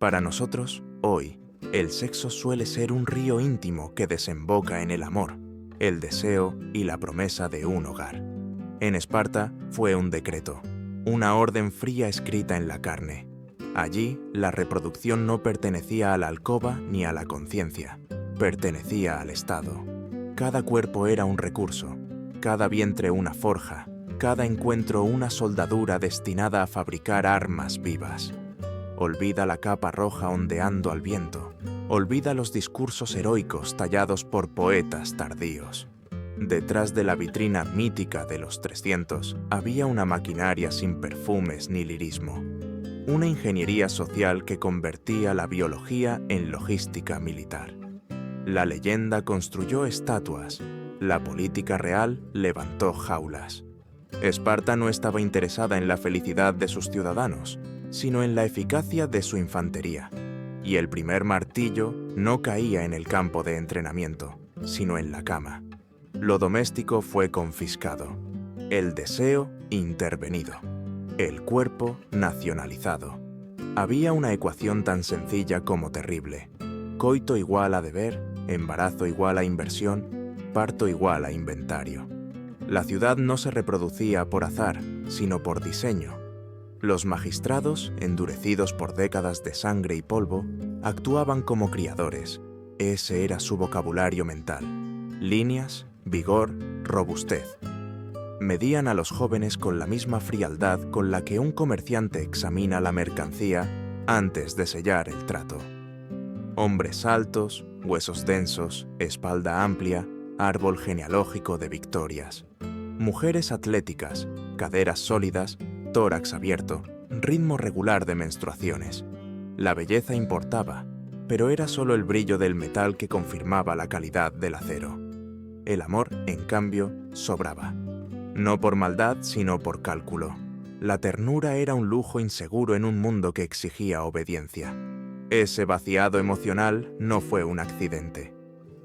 Para nosotros, hoy, el sexo suele ser un río íntimo que desemboca en el amor, el deseo y la promesa de un hogar. En Esparta fue un decreto, una orden fría escrita en la carne. Allí, la reproducción no pertenecía a la alcoba ni a la conciencia, pertenecía al Estado. Cada cuerpo era un recurso, cada vientre una forja, cada encuentro una soldadura destinada a fabricar armas vivas. Olvida la capa roja ondeando al viento, olvida los discursos heroicos tallados por poetas tardíos. Detrás de la vitrina mítica de los 300 había una maquinaria sin perfumes ni lirismo, una ingeniería social que convertía la biología en logística militar. La leyenda construyó estatuas, la política real levantó jaulas. Esparta no estaba interesada en la felicidad de sus ciudadanos, sino en la eficacia de su infantería, y el primer martillo no caía en el campo de entrenamiento, sino en la cama. Lo doméstico fue confiscado, el deseo intervenido, el cuerpo nacionalizado. Había una ecuación tan sencilla como terrible: coito igual a deber, embarazo igual a inversión, parto igual a inventario. La ciudad no se reproducía por azar, sino por diseño. Los magistrados, endurecidos por décadas de sangre y polvo, actuaban como criadores. Ese era su vocabulario mental: líneas, vigor, robustez. Medían a los jóvenes con la misma frialdad con la que un comerciante examina la mercancía antes de sellar el trato. Hombres altos, huesos densos, espalda amplia, árbol genealógico de victorias. Mujeres atléticas, caderas sólidas, tórax abierto, ritmo regular de menstruaciones. La belleza importaba, pero era solo el brillo del metal que confirmaba la calidad del acero. El amor, en cambio, sobraba. No por maldad, sino por cálculo. La ternura era un lujo inseguro en un mundo que exigía obediencia. Ese vaciado emocional no fue un accidente.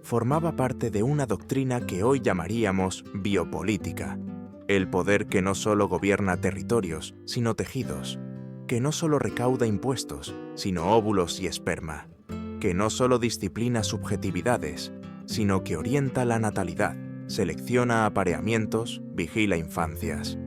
Formaba parte de una doctrina que hoy llamaríamos biopolítica. El poder que no solo gobierna territorios, sino tejidos, que no solo recauda impuestos, sino óvulos y esperma, que no solo disciplina subjetividades, sino que orienta la natalidad, selecciona apareamientos, vigila infancias.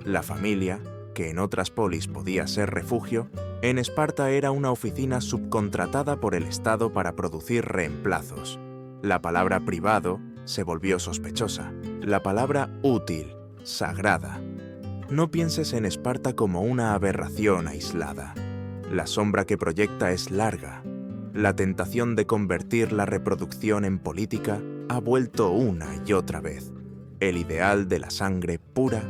La familia, que en otras polis podía ser refugio, en Esparta era una oficina subcontratada por el Estado para producir reemplazos. La palabra privado se volvió sospechosa, la palabra útil, sagrada. No pienses en Esparta como una aberración aislada. La sombra que proyecta es larga. La tentación de convertir la reproducción en política ha vuelto una y otra vez. El ideal de la sangre pura,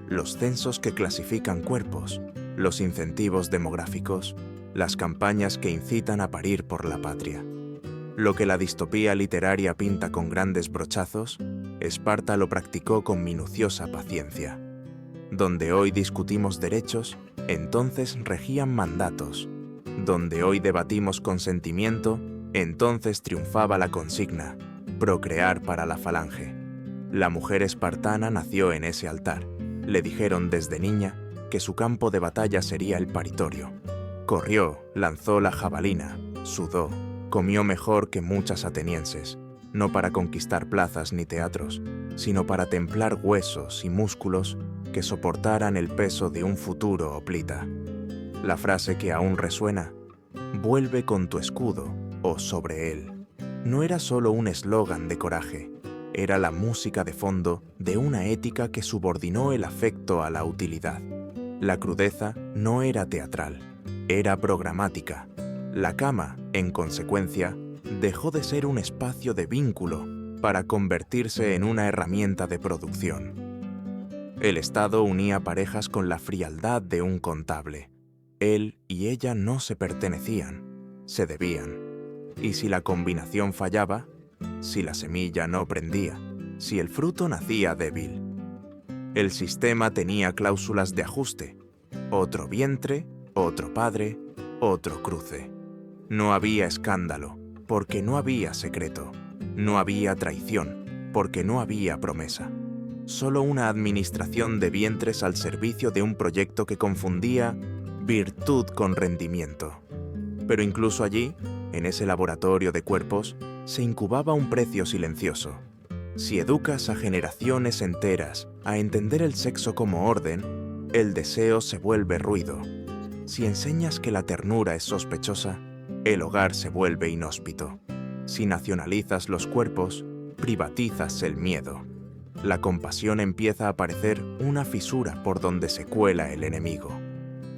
los censos que clasifican cuerpos, los incentivos demográficos, las campañas que incitan a parir por la patria. Lo que la distopía literaria pinta con grandes brochazos, Esparta lo practicó con minuciosa paciencia. Donde hoy discutimos derechos, entonces regían mandatos. Donde hoy debatimos consentimiento, entonces triunfaba la consigna: procrear para la falange. La mujer espartana nació en ese altar. Le dijeron desde niña que su campo de batalla sería el paritorio. Corrió, lanzó la jabalina, sudó, comió mejor que muchas atenienses, no para conquistar plazas ni teatros, sino para templar huesos y músculos que soportaran el peso de un futuro hoplita. La frase que aún resuena, «Vuelve con tu escudo» o «sobre él», no era solo un eslogan de coraje, era la música de fondo de una ética que subordinó el afecto a la utilidad. La crudeza no era teatral, era programática. La cama, en consecuencia, dejó de ser un espacio de vínculo para convertirse en una herramienta de producción. El Estado unía parejas con la frialdad de un contable. Él y ella no se pertenecían, se debían. Y si la combinación fallaba, si la semilla no prendía, si el fruto nacía débil, el sistema tenía cláusulas de ajuste: otro vientre, otro padre, otro cruce. No había escándalo, porque no había secreto. No había traición, porque no había promesa. Solo una administración de vientres al servicio de un proyecto que confundía virtud con rendimiento. Pero incluso allí, en ese laboratorio de cuerpos, se incubaba un precio silencioso. Si educas a generaciones enteras a entender el sexo como orden, el deseo se vuelve ruido. Si enseñas que la ternura es sospechosa, el hogar se vuelve inhóspito. Si nacionalizas los cuerpos, privatizas el miedo. La compasión empieza a parecer una fisura por donde se cuela el enemigo.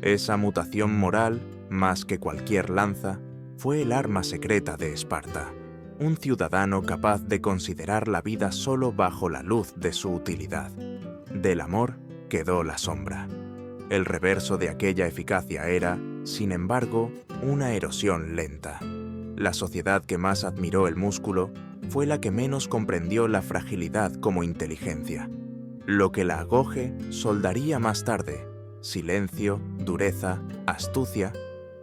Esa mutación moral, más que cualquier lanza, fue el arma secreta de Esparta. Un ciudadano capaz de considerar la vida solo bajo la luz de su utilidad. Del amor quedó la sombra. El reverso de aquella eficacia era, sin embargo, una erosión lenta. La sociedad que más admiró el músculo fue la que menos comprendió la fragilidad como inteligencia. Lo que la agoge soldaría más tarde, silencio, dureza, astucia,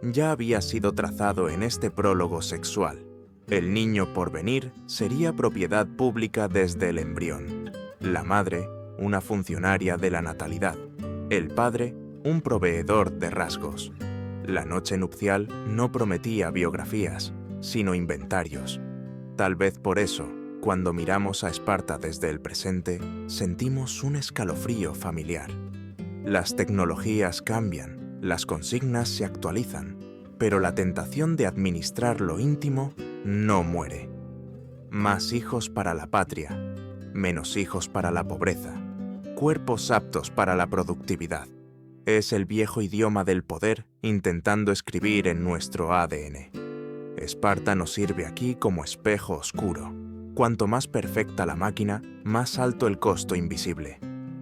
ya había sido trazado en este prólogo sexual. El niño por venir sería propiedad pública desde el embrión. La madre, una funcionaria de la natalidad. El padre, un proveedor de rasgos. La noche nupcial no prometía biografías, sino inventarios. Tal vez por eso, cuando miramos a Esparta desde el presente, sentimos un escalofrío familiar. Las tecnologías cambian, las consignas se actualizan, pero la tentación de administrar lo íntimo no muere. Más hijos para la patria, menos hijos para la pobreza, cuerpos aptos para la productividad. Es el viejo idioma del poder intentando escribir en nuestro ADN. Esparta nos sirve aquí como espejo oscuro. Cuanto más perfecta la máquina, más alto el costo invisible.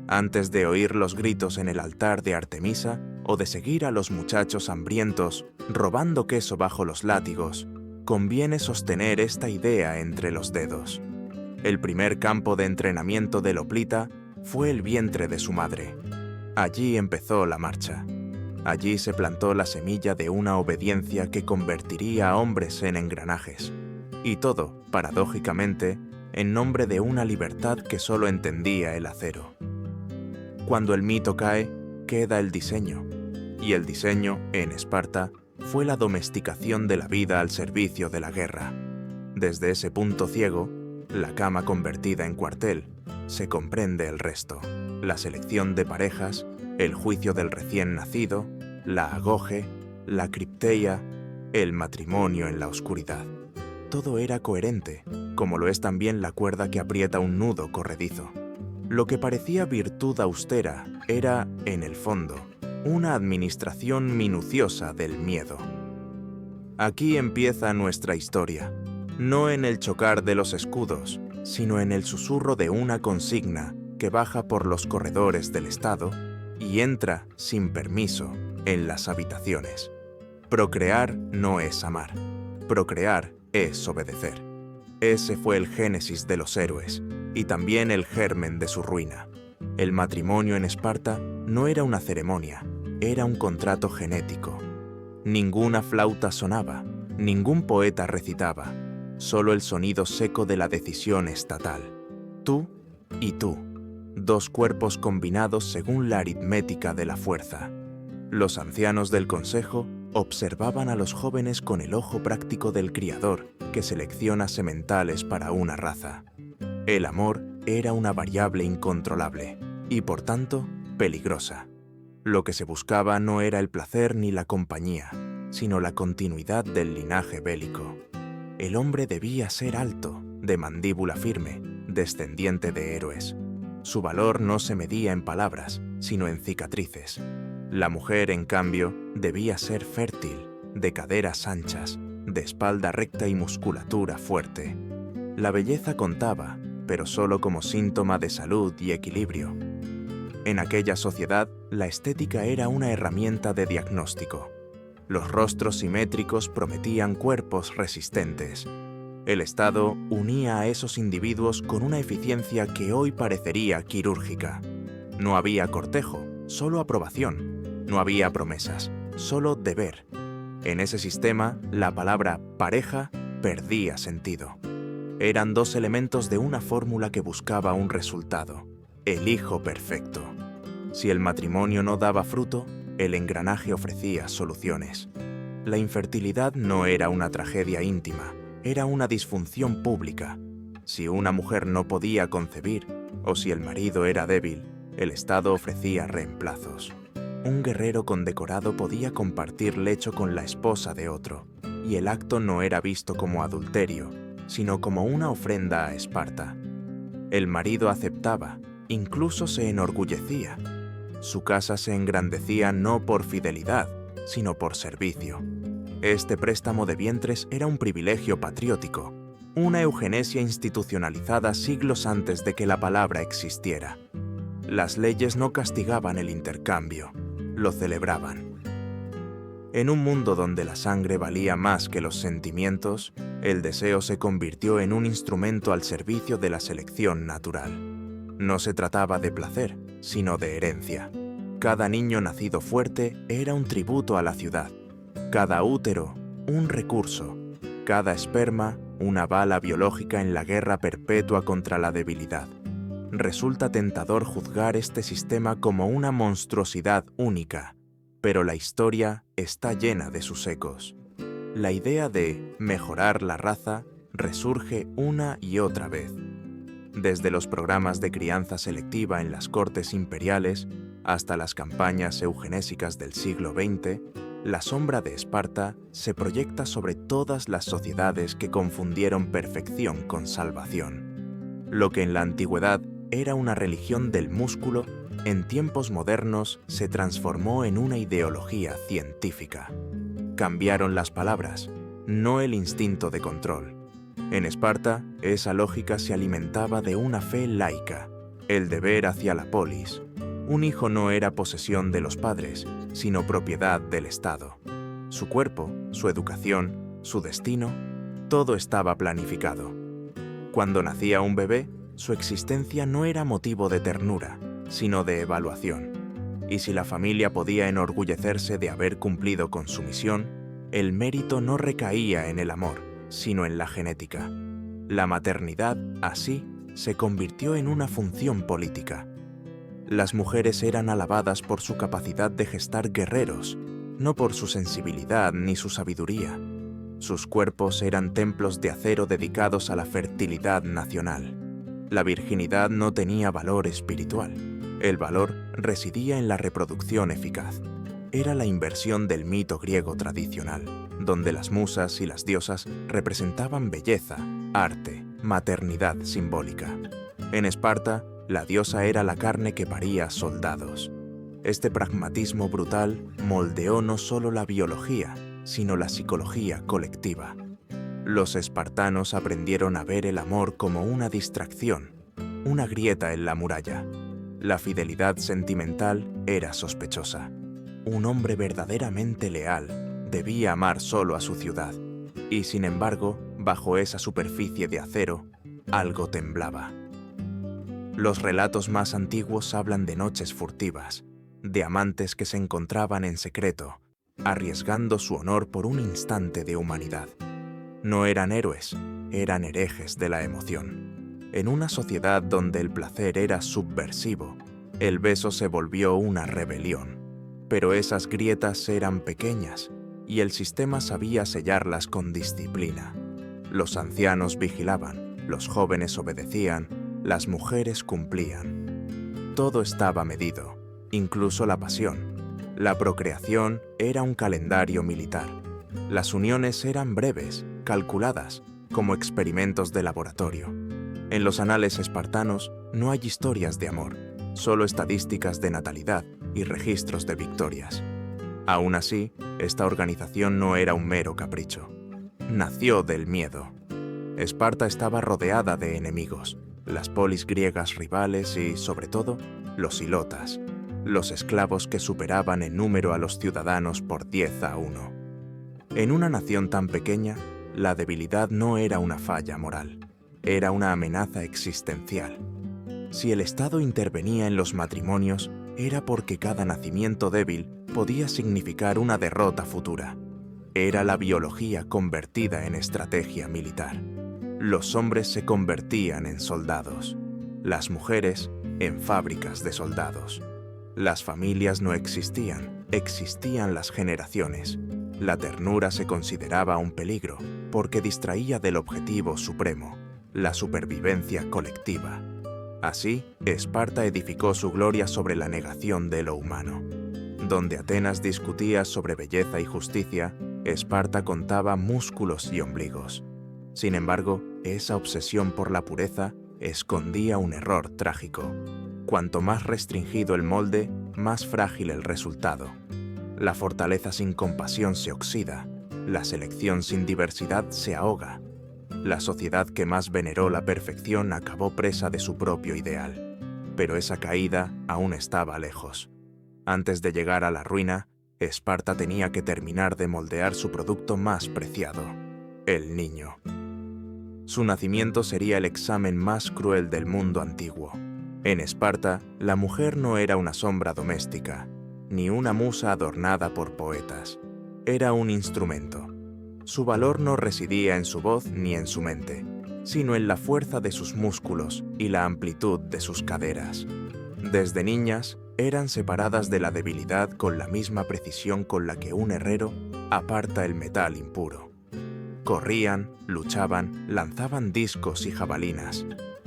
Antes de oír los gritos en el altar de Artemisa o de seguir a los muchachos hambrientos robando queso bajo los látigos, conviene sostener esta idea entre los dedos. El primer campo de entrenamiento del hoplita fue el vientre de su madre. Allí empezó la marcha. Allí se plantó la semilla de una obediencia que convertiría a hombres en engranajes. Y todo, paradójicamente, en nombre de una libertad que solo entendía el acero. Cuando el mito cae, queda el diseño. Y el diseño, en Esparta, fue la domesticación de la vida al servicio de la guerra. Desde ese punto ciego, la cama convertida en cuartel, se comprende el resto. La selección de parejas, el juicio del recién nacido, la agoge, la cripteia, el matrimonio en la oscuridad. Todo era coherente, como lo es también la cuerda que aprieta un nudo corredizo. Lo que parecía virtud austera era, en el fondo, una administración minuciosa del miedo. Aquí empieza nuestra historia, no en el chocar de los escudos, sino en el susurro de una consigna que baja por los corredores del Estado y entra, sin permiso, en las habitaciones. Procrear no es amar. Procrear es obedecer. Ese fue el génesis de los héroes y también el germen de su ruina. El matrimonio en Esparta no era una ceremonia, era un contrato genético. Ninguna flauta sonaba, ningún poeta recitaba, solo el sonido seco de la decisión estatal. Tú y tú, dos cuerpos combinados según la aritmética de la fuerza. Los ancianos del consejo observaban a los jóvenes con el ojo práctico del criador que selecciona sementales para una raza. El amor era una variable incontrolable y, por tanto, peligrosa. Lo que se buscaba no era el placer ni la compañía, sino la continuidad del linaje bélico. El hombre debía ser alto, de mandíbula firme, descendiente de héroes. Su valor no se medía en palabras, sino en cicatrices. La mujer, en cambio, debía ser fértil, de caderas anchas, de espalda recta y musculatura fuerte. La belleza contaba, pero solo como síntoma de salud y equilibrio. En aquella sociedad, la estética era una herramienta de diagnóstico. Los rostros simétricos prometían cuerpos resistentes. El Estado unía a esos individuos con una eficiencia que hoy parecería quirúrgica. No había cortejo, solo aprobación. No había promesas, solo deber. En ese sistema, la palabra pareja perdía sentido. Eran dos elementos de una fórmula que buscaba un resultado: el hijo perfecto. Si el matrimonio no daba fruto, el engranaje ofrecía soluciones. La infertilidad no era una tragedia íntima, era una disfunción pública. Si una mujer no podía concebir, o si el marido era débil, el Estado ofrecía reemplazos. Un guerrero condecorado podía compartir lecho con la esposa de otro, y el acto no era visto como adulterio, sino como una ofrenda a Esparta. El marido aceptaba, incluso se enorgullecía. Su casa se engrandecía no por fidelidad, sino por servicio. Este préstamo de vientres era un privilegio patriótico, una eugenesia institucionalizada siglos antes de que la palabra existiera. Las leyes no castigaban el intercambio, lo celebraban. En un mundo donde la sangre valía más que los sentimientos, el deseo se convirtió en un instrumento al servicio de la selección natural. No se trataba de placer, sino de herencia. Cada niño nacido fuerte era un tributo a la ciudad. Cada útero, un recurso. Cada esperma, una bala biológica en la guerra perpetua contra la debilidad. Resulta tentador juzgar este sistema como una monstruosidad única, pero la historia está llena de sus ecos. La idea de mejorar la raza resurge una y otra vez. Desde los programas de crianza selectiva en las cortes imperiales hasta las campañas eugenésicas del siglo XX, la sombra de Esparta se proyecta sobre todas las sociedades que confundieron perfección con salvación. Lo que en la antigüedad era una religión del músculo, en tiempos modernos se transformó en una ideología científica. Cambiaron las palabras, no el instinto de control. En Esparta, esa lógica se alimentaba de una fe laica, el deber hacia la polis. Un hijo no era posesión de los padres, sino propiedad del Estado. Su cuerpo, su educación, su destino, todo estaba planificado. Cuando nacía un bebé, su existencia no era motivo de ternura, sino de evaluación. Y si la familia podía enorgullecerse de haber cumplido con su misión, el mérito no recaía en el amor, sino en la genética. La maternidad, así, se convirtió en una función política. Las mujeres eran alabadas por su capacidad de gestar guerreros, no por su sensibilidad ni su sabiduría. Sus cuerpos eran templos de acero dedicados a la fertilidad nacional. La virginidad no tenía valor espiritual. El valor residía en la reproducción eficaz. Era la inversión del mito griego tradicional, donde las musas y las diosas representaban belleza, arte, maternidad simbólica. En Esparta, la diosa era la carne que paría soldados. Este pragmatismo brutal moldeó no solo la biología, sino la psicología colectiva. Los espartanos aprendieron a ver el amor como una distracción, una grieta en la muralla. La fidelidad sentimental era sospechosa. Un hombre verdaderamente leal debía amar solo a su ciudad. Y sin embargo, bajo esa superficie de acero, algo temblaba. Los relatos más antiguos hablan de noches furtivas, de amantes que se encontraban en secreto, arriesgando su honor por un instante de humanidad. No eran héroes, eran herejes de la emoción. En una sociedad donde el placer era subversivo, el beso se volvió una rebelión. Pero esas grietas eran pequeñas, y el sistema sabía sellarlas con disciplina. Los ancianos vigilaban, los jóvenes obedecían, las mujeres cumplían. Todo estaba medido, incluso la pasión. La procreación era un calendario militar. Las uniones eran breves, calculadas, como experimentos de laboratorio. En los anales espartanos no hay historias de amor, solo estadísticas de natalidad y registros de victorias. Aún así, esta organización no era un mero capricho. Nació del miedo. Esparta estaba rodeada de enemigos, las polis griegas rivales y, sobre todo, los ilotas, los esclavos que superaban en número a los ciudadanos por 10-1. En una nación tan pequeña, la debilidad no era una falla moral, era una amenaza existencial. Si el Estado intervenía en los matrimonios, era porque cada nacimiento débil podía significar una derrota futura. Era la biología convertida en estrategia militar. Los hombres se convertían en soldados, las mujeres en fábricas de soldados. Las familias no existían, existían las generaciones. La ternura se consideraba un peligro porque distraía del objetivo supremo, la supervivencia colectiva. Así, Esparta edificó su gloria sobre la negación de lo humano. Donde Atenas discutía sobre belleza y justicia, Esparta contaba músculos y ombligos. Sin embargo, esa obsesión por la pureza escondía un error trágico. Cuanto más restringido el molde, más frágil el resultado. La fortaleza sin compasión se oxida, la selección sin diversidad se ahoga. La sociedad que más veneró la perfección acabó presa de su propio ideal. Pero esa caída aún estaba lejos. Antes de llegar a la ruina, Esparta tenía que terminar de moldear su producto más preciado, el niño. Su nacimiento sería el examen más cruel del mundo antiguo. En Esparta, la mujer no era una sombra doméstica, ni una musa adornada por poetas. Era un instrumento. Su valor no residía en su voz ni en su mente, sino en la fuerza de sus músculos y la amplitud de sus caderas. Desde niñas, eran separadas de la debilidad con la misma precisión con la que un herrero aparta el metal impuro. Corrían, luchaban, lanzaban discos y jabalinas,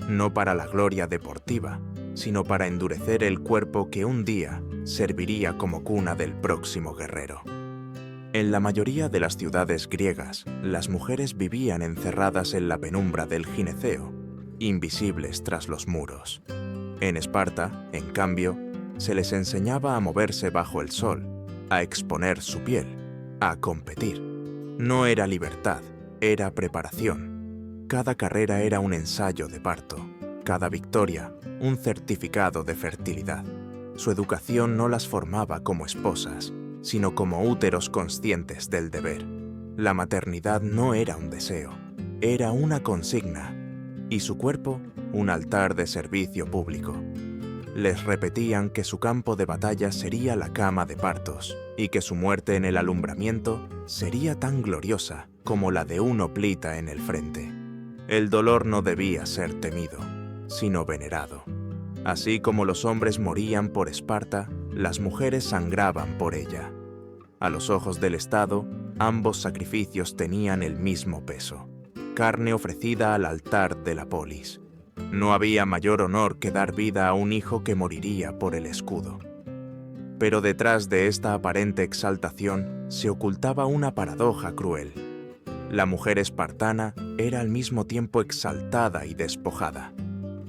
no para la gloria deportiva, sino para endurecer el cuerpo que un día serviría como cuna del próximo guerrero. En la mayoría de las ciudades griegas, las mujeres vivían encerradas en la penumbra del gineceo, invisibles tras los muros. En Esparta, en cambio, se les enseñaba a moverse bajo el sol, a exponer su piel, a competir. No era libertad, era preparación. Cada carrera era un ensayo de parto, cada victoria un certificado de fertilidad. Su educación no las formaba como esposas, sino como úteros conscientes del deber. La maternidad no era un deseo, era una consigna, y su cuerpo un altar de servicio público. Les repetían que su campo de batalla sería la cama de partos, y que su muerte en el alumbramiento sería tan gloriosa como la de un hoplita en el frente. El dolor no debía ser temido, sino venerado. Así como los hombres morían por Esparta, las mujeres sangraban por ella. A los ojos del Estado, ambos sacrificios tenían el mismo peso, carne ofrecida al altar de la polis. No había mayor honor que dar vida a un hijo que moriría por el escudo. Pero detrás de esta aparente exaltación se ocultaba una paradoja cruel. La mujer espartana era al mismo tiempo exaltada y despojada.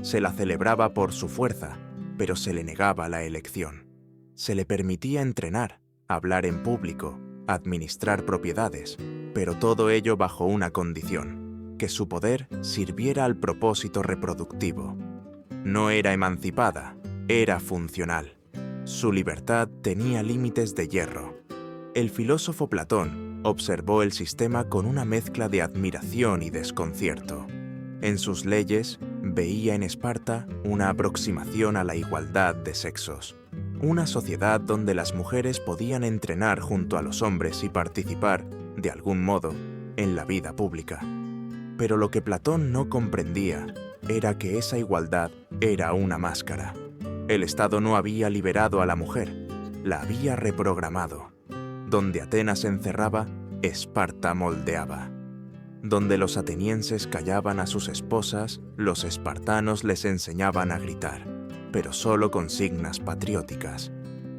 Se la celebraba por su fuerza, pero se le negaba la elección. Se le permitía entrenar, hablar en público, administrar propiedades, pero todo ello bajo una condición: que su poder sirviera al propósito reproductivo. No era emancipada, era funcional. Su libertad tenía límites de hierro. El filósofo Platón observó el sistema con una mezcla de admiración y desconcierto. En sus leyes, veía en Esparta una aproximación a la igualdad de sexos, una sociedad donde las mujeres podían entrenar junto a los hombres y participar, de algún modo, en la vida pública. Pero lo que Platón no comprendía era que esa igualdad era una máscara. El Estado no había liberado a la mujer, la había reprogramado. Donde Atenas encerraba, Esparta moldeaba. Donde los atenienses callaban a sus esposas, los espartanos les enseñaban a gritar, pero solo con signas patrióticas.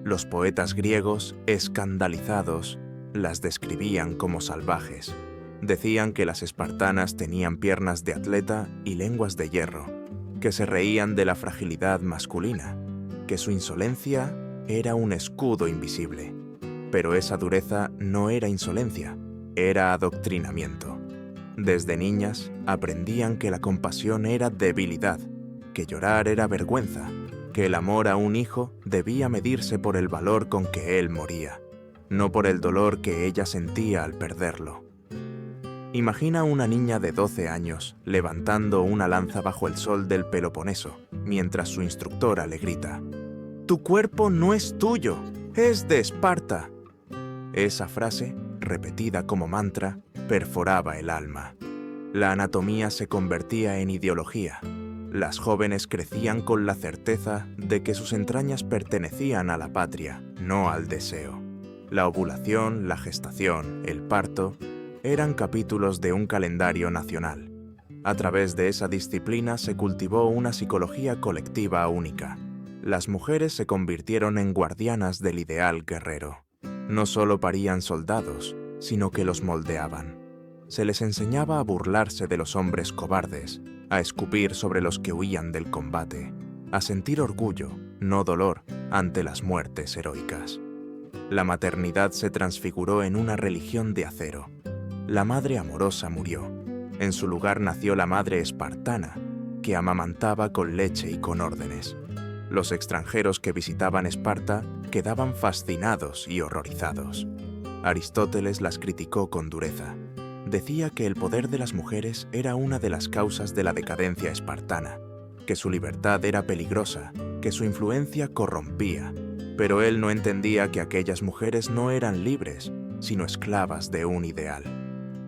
Los poetas griegos, escandalizados, las describían como salvajes. Decían que las espartanas tenían piernas de atleta y lenguas de hierro, que se reían de la fragilidad masculina, que su insolencia era un escudo invisible. Pero esa dureza no era insolencia, era adoctrinamiento. Desde niñas aprendían que la compasión era debilidad, que llorar era vergüenza, que el amor a un hijo debía medirse por el valor con que él moría, no por el dolor que ella sentía al perderlo. Imagina una niña de 12 años levantando una lanza bajo el sol del Peloponeso, mientras su instructora le grita: «Tu cuerpo no es tuyo, es de Esparta». Esa frase, repetida como mantra, perforaba el alma. La anatomía se convertía en ideología. Las jóvenes crecían con la certeza de que sus entrañas pertenecían a la patria, no al deseo. La ovulación, la gestación, el parto, eran capítulos de un calendario nacional. A través de esa disciplina se cultivó una psicología colectiva única. Las mujeres se convirtieron en guardianas del ideal guerrero. No solo parían soldados, sino que los moldeaban. Se les enseñaba a burlarse de los hombres cobardes, a escupir sobre los que huían del combate, a sentir orgullo, no dolor, ante las muertes heroicas. La maternidad se transfiguró en una religión de acero. La madre amorosa murió. En su lugar nació la madre espartana, que amamantaba con leche y con órdenes. Los extranjeros que visitaban Esparta quedaban fascinados y horrorizados. Aristóteles las criticó con dureza. Decía que el poder de las mujeres era una de las causas de la decadencia espartana, que su libertad era peligrosa, que su influencia corrompía, pero él no entendía que aquellas mujeres no eran libres, sino esclavas de un ideal.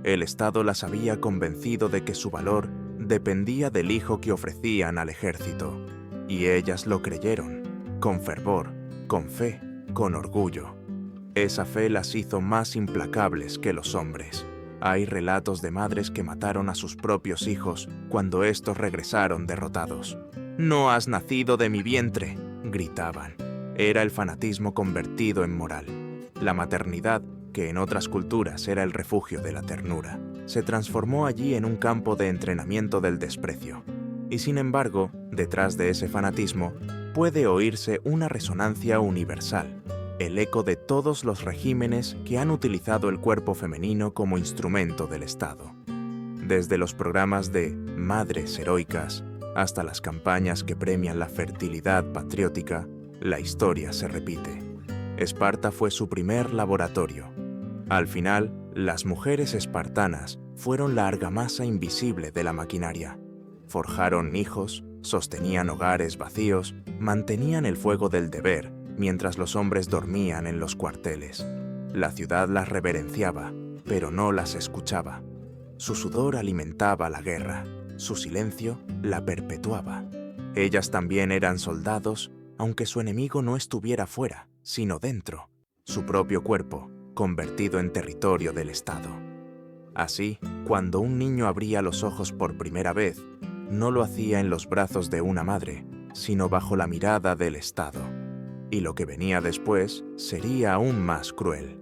El Estado las había convencido de que su valor dependía del hijo que ofrecían al ejército, y ellas lo creyeron, con fervor, con fe, con orgullo. Esa fe las hizo más implacables que los hombres. Hay relatos de madres que mataron a sus propios hijos cuando estos regresaron derrotados. «¡No has nacido de mi vientre!», gritaban. Era el fanatismo convertido en moral. La maternidad, que en otras culturas era el refugio de la ternura, se transformó allí en un campo de entrenamiento del desprecio. Y sin embargo, detrás de ese fanatismo, puede oírse una resonancia universal, el eco de todos los regímenes que han utilizado el cuerpo femenino como instrumento del Estado. Desde los programas de madres heroicas hasta las campañas que premian la fertilidad patriótica, la historia se repite. Esparta fue su primer laboratorio. Al final, las mujeres espartanas fueron la argamasa invisible de la maquinaria. Forjaron hijos, sostenían hogares vacíos, mantenían el fuego del deber mientras los hombres dormían en los cuarteles. La ciudad las reverenciaba, pero no las escuchaba. Su sudor alimentaba la guerra, su silencio la perpetuaba. Ellas también eran soldados, aunque su enemigo no estuviera fuera, sino dentro, su propio cuerpo, convertido en territorio del Estado. Así, cuando un niño abría los ojos por primera vez, no lo hacía en los brazos de una madre, sino bajo la mirada del Estado. Y lo que venía después sería aún más cruel,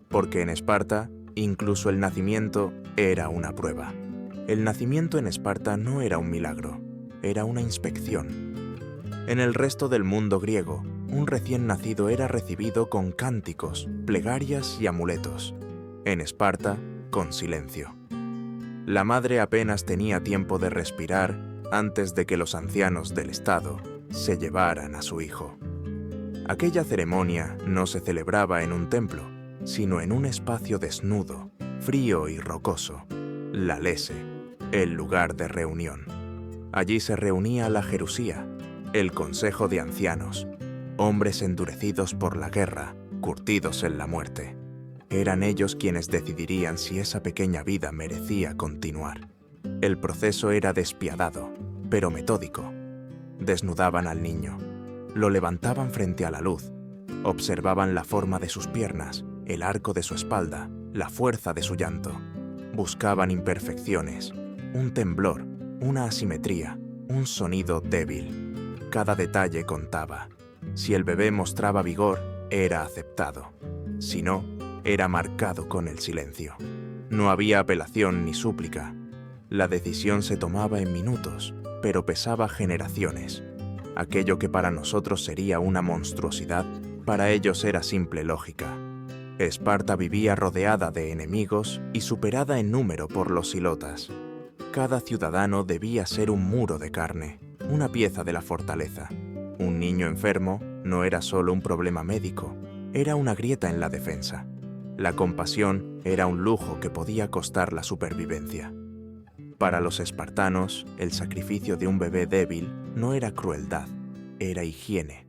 porque en Esparta, incluso el nacimiento era una prueba. El nacimiento en Esparta no era un milagro, era una inspección. En el resto del mundo griego, un recién nacido era recibido con cánticos, plegarias y amuletos. En Esparta, con silencio. La madre apenas tenía tiempo de respirar antes de que los ancianos del Estado se llevaran a su hijo. Aquella ceremonia no se celebraba en un templo, sino en un espacio desnudo, frío y rocoso, la lese, el lugar de reunión. Allí se reunía la Jerusía, el consejo de ancianos, hombres endurecidos por la guerra, curtidos en la muerte. Eran ellos quienes decidirían si esa pequeña vida merecía continuar. El proceso era despiadado, pero metódico. Desnudaban al niño, lo levantaban frente a la luz, observaban la forma de sus piernas, el arco de su espalda, la fuerza de su llanto. Buscaban imperfecciones, un temblor, una asimetría, un sonido débil. Cada detalle contaba. Si el bebé mostraba vigor, era aceptado. Si no, era marcado con el silencio. No había apelación ni súplica. La decisión se tomaba en minutos, pero pesaba generaciones. Aquello que para nosotros sería una monstruosidad, para ellos era simple lógica. Esparta vivía rodeada de enemigos y superada en número por los hilotas. Cada ciudadano debía ser un muro de carne, una pieza de la fortaleza. Un niño enfermo no era solo un problema médico, era una grieta en la defensa. La compasión era un lujo que podía costar la supervivencia. Para los espartanos, el sacrificio de un bebé débil no era crueldad, era higiene.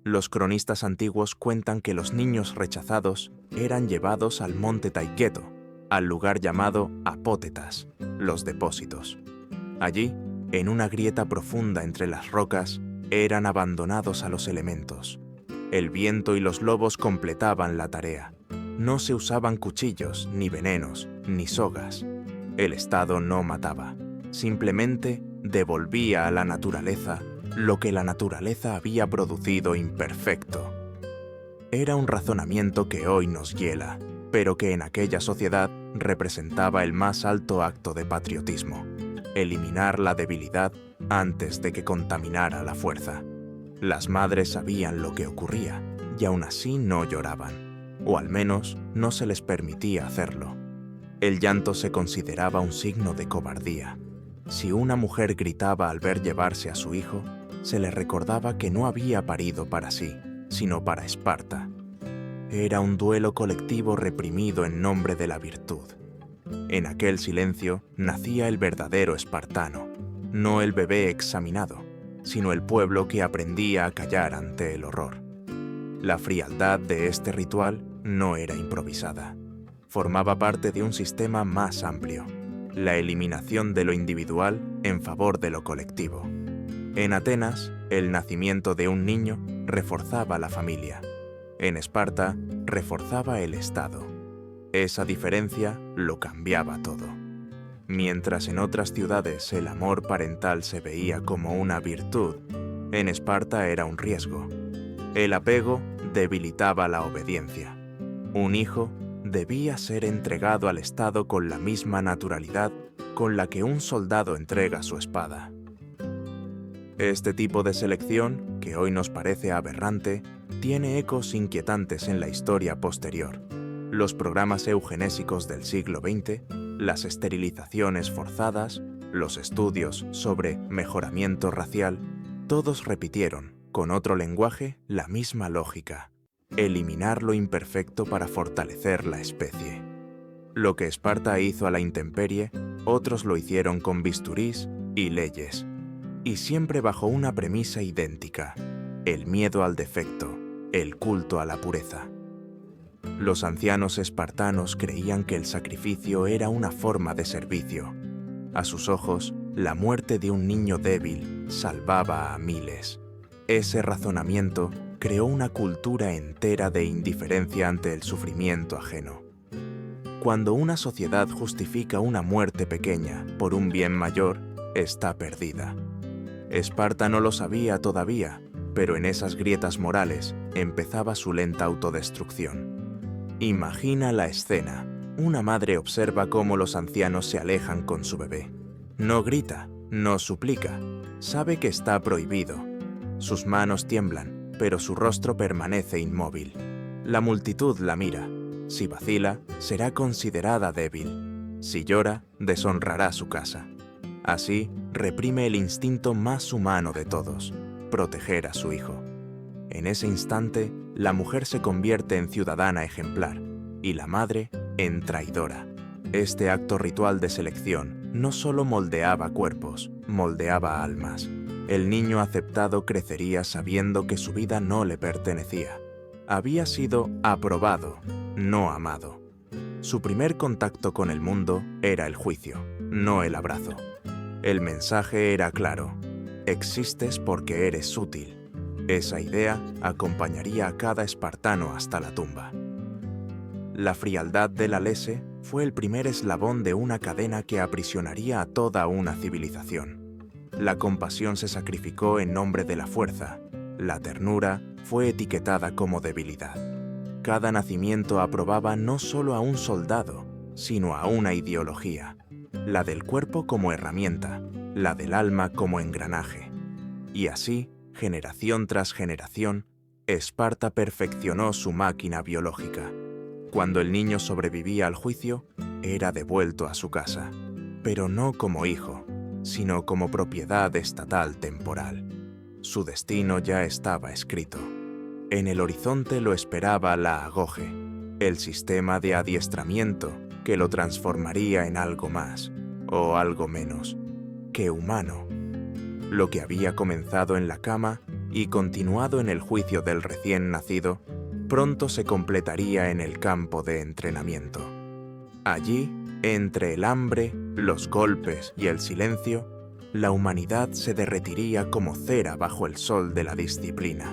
Los cronistas antiguos cuentan que los niños rechazados eran llevados al monte Taygeto, al lugar llamado Apótetas, los depósitos. Allí, en una grieta profunda entre las rocas, eran abandonados a los elementos. El viento y los lobos completaban la tarea. No se usaban cuchillos, ni venenos, ni sogas. El Estado no mataba. Simplemente devolvía a la naturaleza lo que la naturaleza había producido imperfecto. Era un razonamiento que hoy nos hiela, pero que en aquella sociedad representaba el más alto acto de patriotismo: eliminar la debilidad antes de que contaminara la fuerza. Las madres sabían lo que ocurría y aún así no lloraban, o al menos no se les permitía hacerlo. El llanto se consideraba un signo de cobardía. Si una mujer gritaba al ver llevarse a su hijo, se le recordaba que no había parido para sí, sino para Esparta. Era un duelo colectivo reprimido en nombre de la virtud. En aquel silencio nacía el verdadero espartano, no el bebé examinado, sino el pueblo que aprendía a callar ante el horror. La frialdad de este ritual no era improvisada. Formaba parte de un sistema más amplio: la eliminación de lo individual en favor de lo colectivo. En Atenas, el nacimiento de un niño reforzaba la familia. En Esparta, reforzaba el Estado. Esa diferencia lo cambiaba todo. Mientras en otras ciudades el amor parental se veía como una virtud, en Esparta era un riesgo. El apego debilitaba la obediencia. Un hijo debía ser entregado al Estado con la misma naturalidad con la que un soldado entrega su espada. Este tipo de selección, que hoy nos parece aberrante, tiene ecos inquietantes en la historia posterior. Los programas eugenésicos del siglo XX, las esterilizaciones forzadas, los estudios sobre mejoramiento racial, todos repitieron, con otro lenguaje, la misma lógica: eliminar lo imperfecto para fortalecer la especie. Lo que Esparta hizo a la intemperie, otros lo hicieron con bisturís y leyes, y siempre bajo una premisa idéntica: el miedo al defecto, el culto a la pureza. Los ancianos espartanos creían que el sacrificio era una forma de servicio. A sus ojos, la muerte de un niño débil salvaba a miles. Ese razonamiento creó una cultura entera de indiferencia ante el sufrimiento ajeno. Cuando una sociedad justifica una muerte pequeña por un bien mayor, está perdida. Esparta no lo sabía todavía, pero en esas grietas morales empezaba su lenta autodestrucción. Imagina la escena. Una madre observa cómo los ancianos se alejan con su bebé. No grita, no suplica, sabe que está prohibido. Sus manos tiemblan, pero su rostro permanece inmóvil. La multitud la mira. Si vacila, será considerada débil. Si llora, deshonrará su casa. Así, reprime el instinto más humano de todos: proteger a su hijo. En ese instante, la mujer se convierte en ciudadana ejemplar y la madre en traidora. Este acto ritual de selección no solo moldeaba cuerpos, moldeaba almas. El niño aceptado crecería sabiendo que su vida no le pertenecía. Había sido aprobado, no amado. Su primer contacto con el mundo era el juicio, no el abrazo. El mensaje era claro: existes porque eres útil. Esa idea acompañaría a cada espartano hasta la tumba. La frialdad de la lese fue el primer eslabón de una cadena que aprisionaría a toda una civilización. La compasión se sacrificó en nombre de la fuerza. La ternura fue etiquetada como debilidad. Cada nacimiento aprobaba no solo a un soldado, sino a una ideología: la del cuerpo como herramienta, la del alma como engranaje. Y así, generación tras generación, Esparta perfeccionó su máquina biológica. Cuando el niño sobrevivía al juicio, era devuelto a su casa, pero no como hijo, sino como propiedad estatal temporal. Su destino ya estaba escrito. En el horizonte lo esperaba la agoge, el sistema de adiestramiento que lo transformaría en algo más, o algo menos, que humano. Lo que había comenzado en la cama y continuado en el juicio del recién nacido, pronto se completaría en el campo de entrenamiento. Allí, entre el hambre, los golpes y el silencio, la humanidad se derretiría como cera bajo el sol de la disciplina.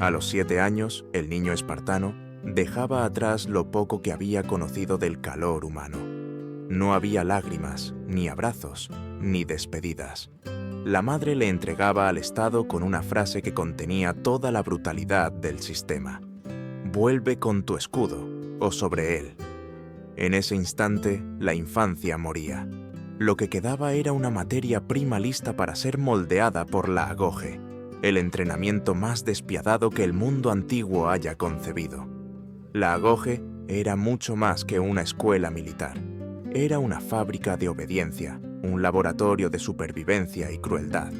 A los 7 años, el niño espartano dejaba atrás lo poco que había conocido del calor humano. No había lágrimas, ni abrazos, ni despedidas. La madre le entregaba al Estado con una frase que contenía toda la brutalidad del sistema. «Vuelve con tu escudo, o sobre él». En ese instante, la infancia moría. Lo que quedaba era una materia prima lista para ser moldeada por la agoge, el entrenamiento más despiadado que el mundo antiguo haya concebido. La agoge era mucho más que una escuela militar. Era una fábrica de obediencia, un laboratorio de supervivencia y crueldad.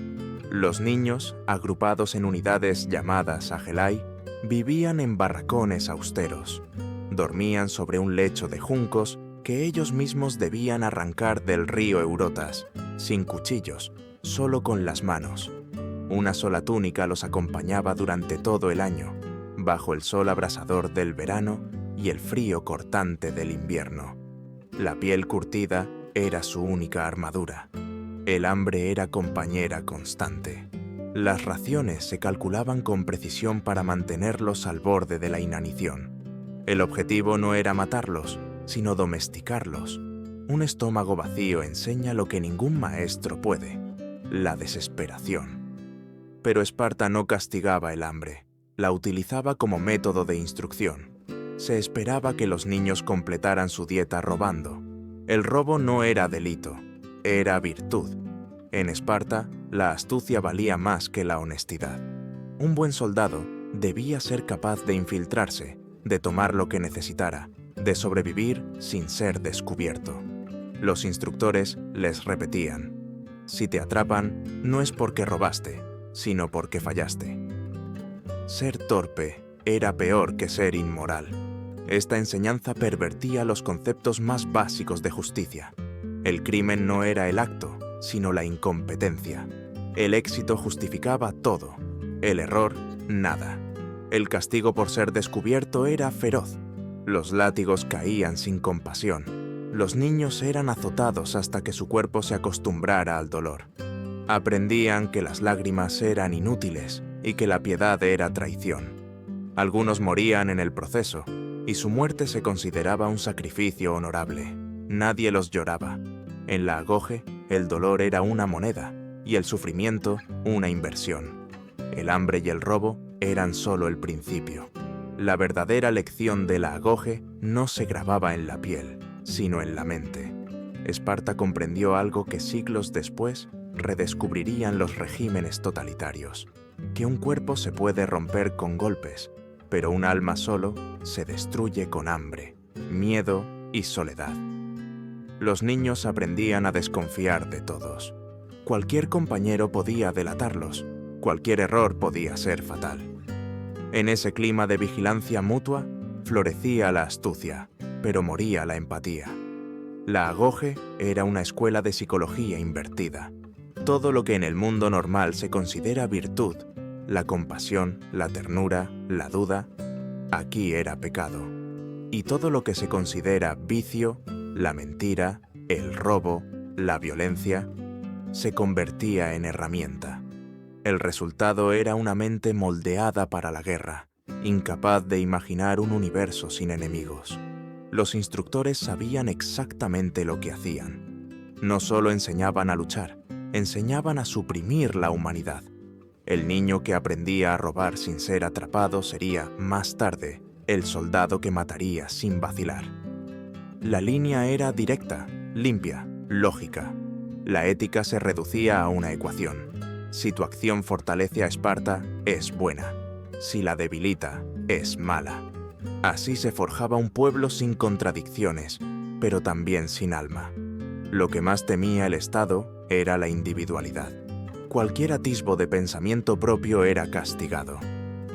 Los niños, agrupados en unidades llamadas agelai, vivían en barracones austeros. Dormían sobre un lecho de juncos que ellos mismos debían arrancar del río Eurotas, sin cuchillos, solo con las manos. Una sola túnica los acompañaba durante todo el año, bajo el sol abrasador del verano y el frío cortante del invierno. La piel curtida era su única armadura. El hambre era compañera constante. Las raciones se calculaban con precisión para mantenerlos al borde de la inanición. El objetivo no era matarlos, sino domesticarlos. Un estómago vacío enseña lo que ningún maestro puede: la desesperación. Pero Esparta no castigaba el hambre, la utilizaba como método de instrucción. Se esperaba que los niños completaran su dieta robando. El robo no era delito, era virtud. En Esparta, la astucia valía más que la honestidad. Un buen soldado debía ser capaz de infiltrarse, de tomar lo que necesitara, de sobrevivir sin ser descubierto. Los instructores les repetían: si te atrapan, no es porque robaste, sino porque fallaste. Ser torpe era peor que ser inmoral. Esta enseñanza pervertía los conceptos más básicos de justicia. El crimen no era el acto, sino la incompetencia. El éxito justificaba todo, el error, nada. El castigo por ser descubierto era feroz. Los látigos caían sin compasión. Los niños eran azotados hasta que su cuerpo se acostumbrara al dolor. Aprendían que las lágrimas eran inútiles y que la piedad era traición. Algunos morían en el proceso, y su muerte se consideraba un sacrificio honorable. Nadie los lloraba. En la agoge, el dolor era una moneda y el sufrimiento una inversión. El hambre y el robo eran solo el principio. La verdadera lección de la agoge no se grababa en la piel, sino en la mente. Esparta comprendió algo que siglos después redescubrirían los regímenes totalitarios: que un cuerpo se puede romper con golpes, pero un alma solo se destruye con hambre, miedo y soledad. Los niños aprendían a desconfiar de todos. Cualquier compañero podía delatarlos, cualquier error podía ser fatal. En ese clima de vigilancia mutua, florecía la astucia, pero moría la empatía. La agoge era una escuela de psicología invertida. Todo lo que en el mundo normal se considera virtud, la compasión, la ternura, la duda, aquí era pecado. Y todo lo que se considera vicio, la mentira, el robo, la violencia, se convertía en herramienta. El resultado era una mente moldeada para la guerra, incapaz de imaginar un universo sin enemigos. Los instructores sabían exactamente lo que hacían. No solo enseñaban a luchar, enseñaban a suprimir la humanidad. El niño que aprendía a robar sin ser atrapado sería, más tarde, el soldado que mataría sin vacilar. La línea era directa, limpia, lógica. La ética se reducía a una ecuación. Si tu acción fortalece a Esparta, es buena. Si la debilita, es mala. Así se forjaba un pueblo sin contradicciones, pero también sin alma. Lo que más temía el Estado era la individualidad. Cualquier atisbo de pensamiento propio era castigado.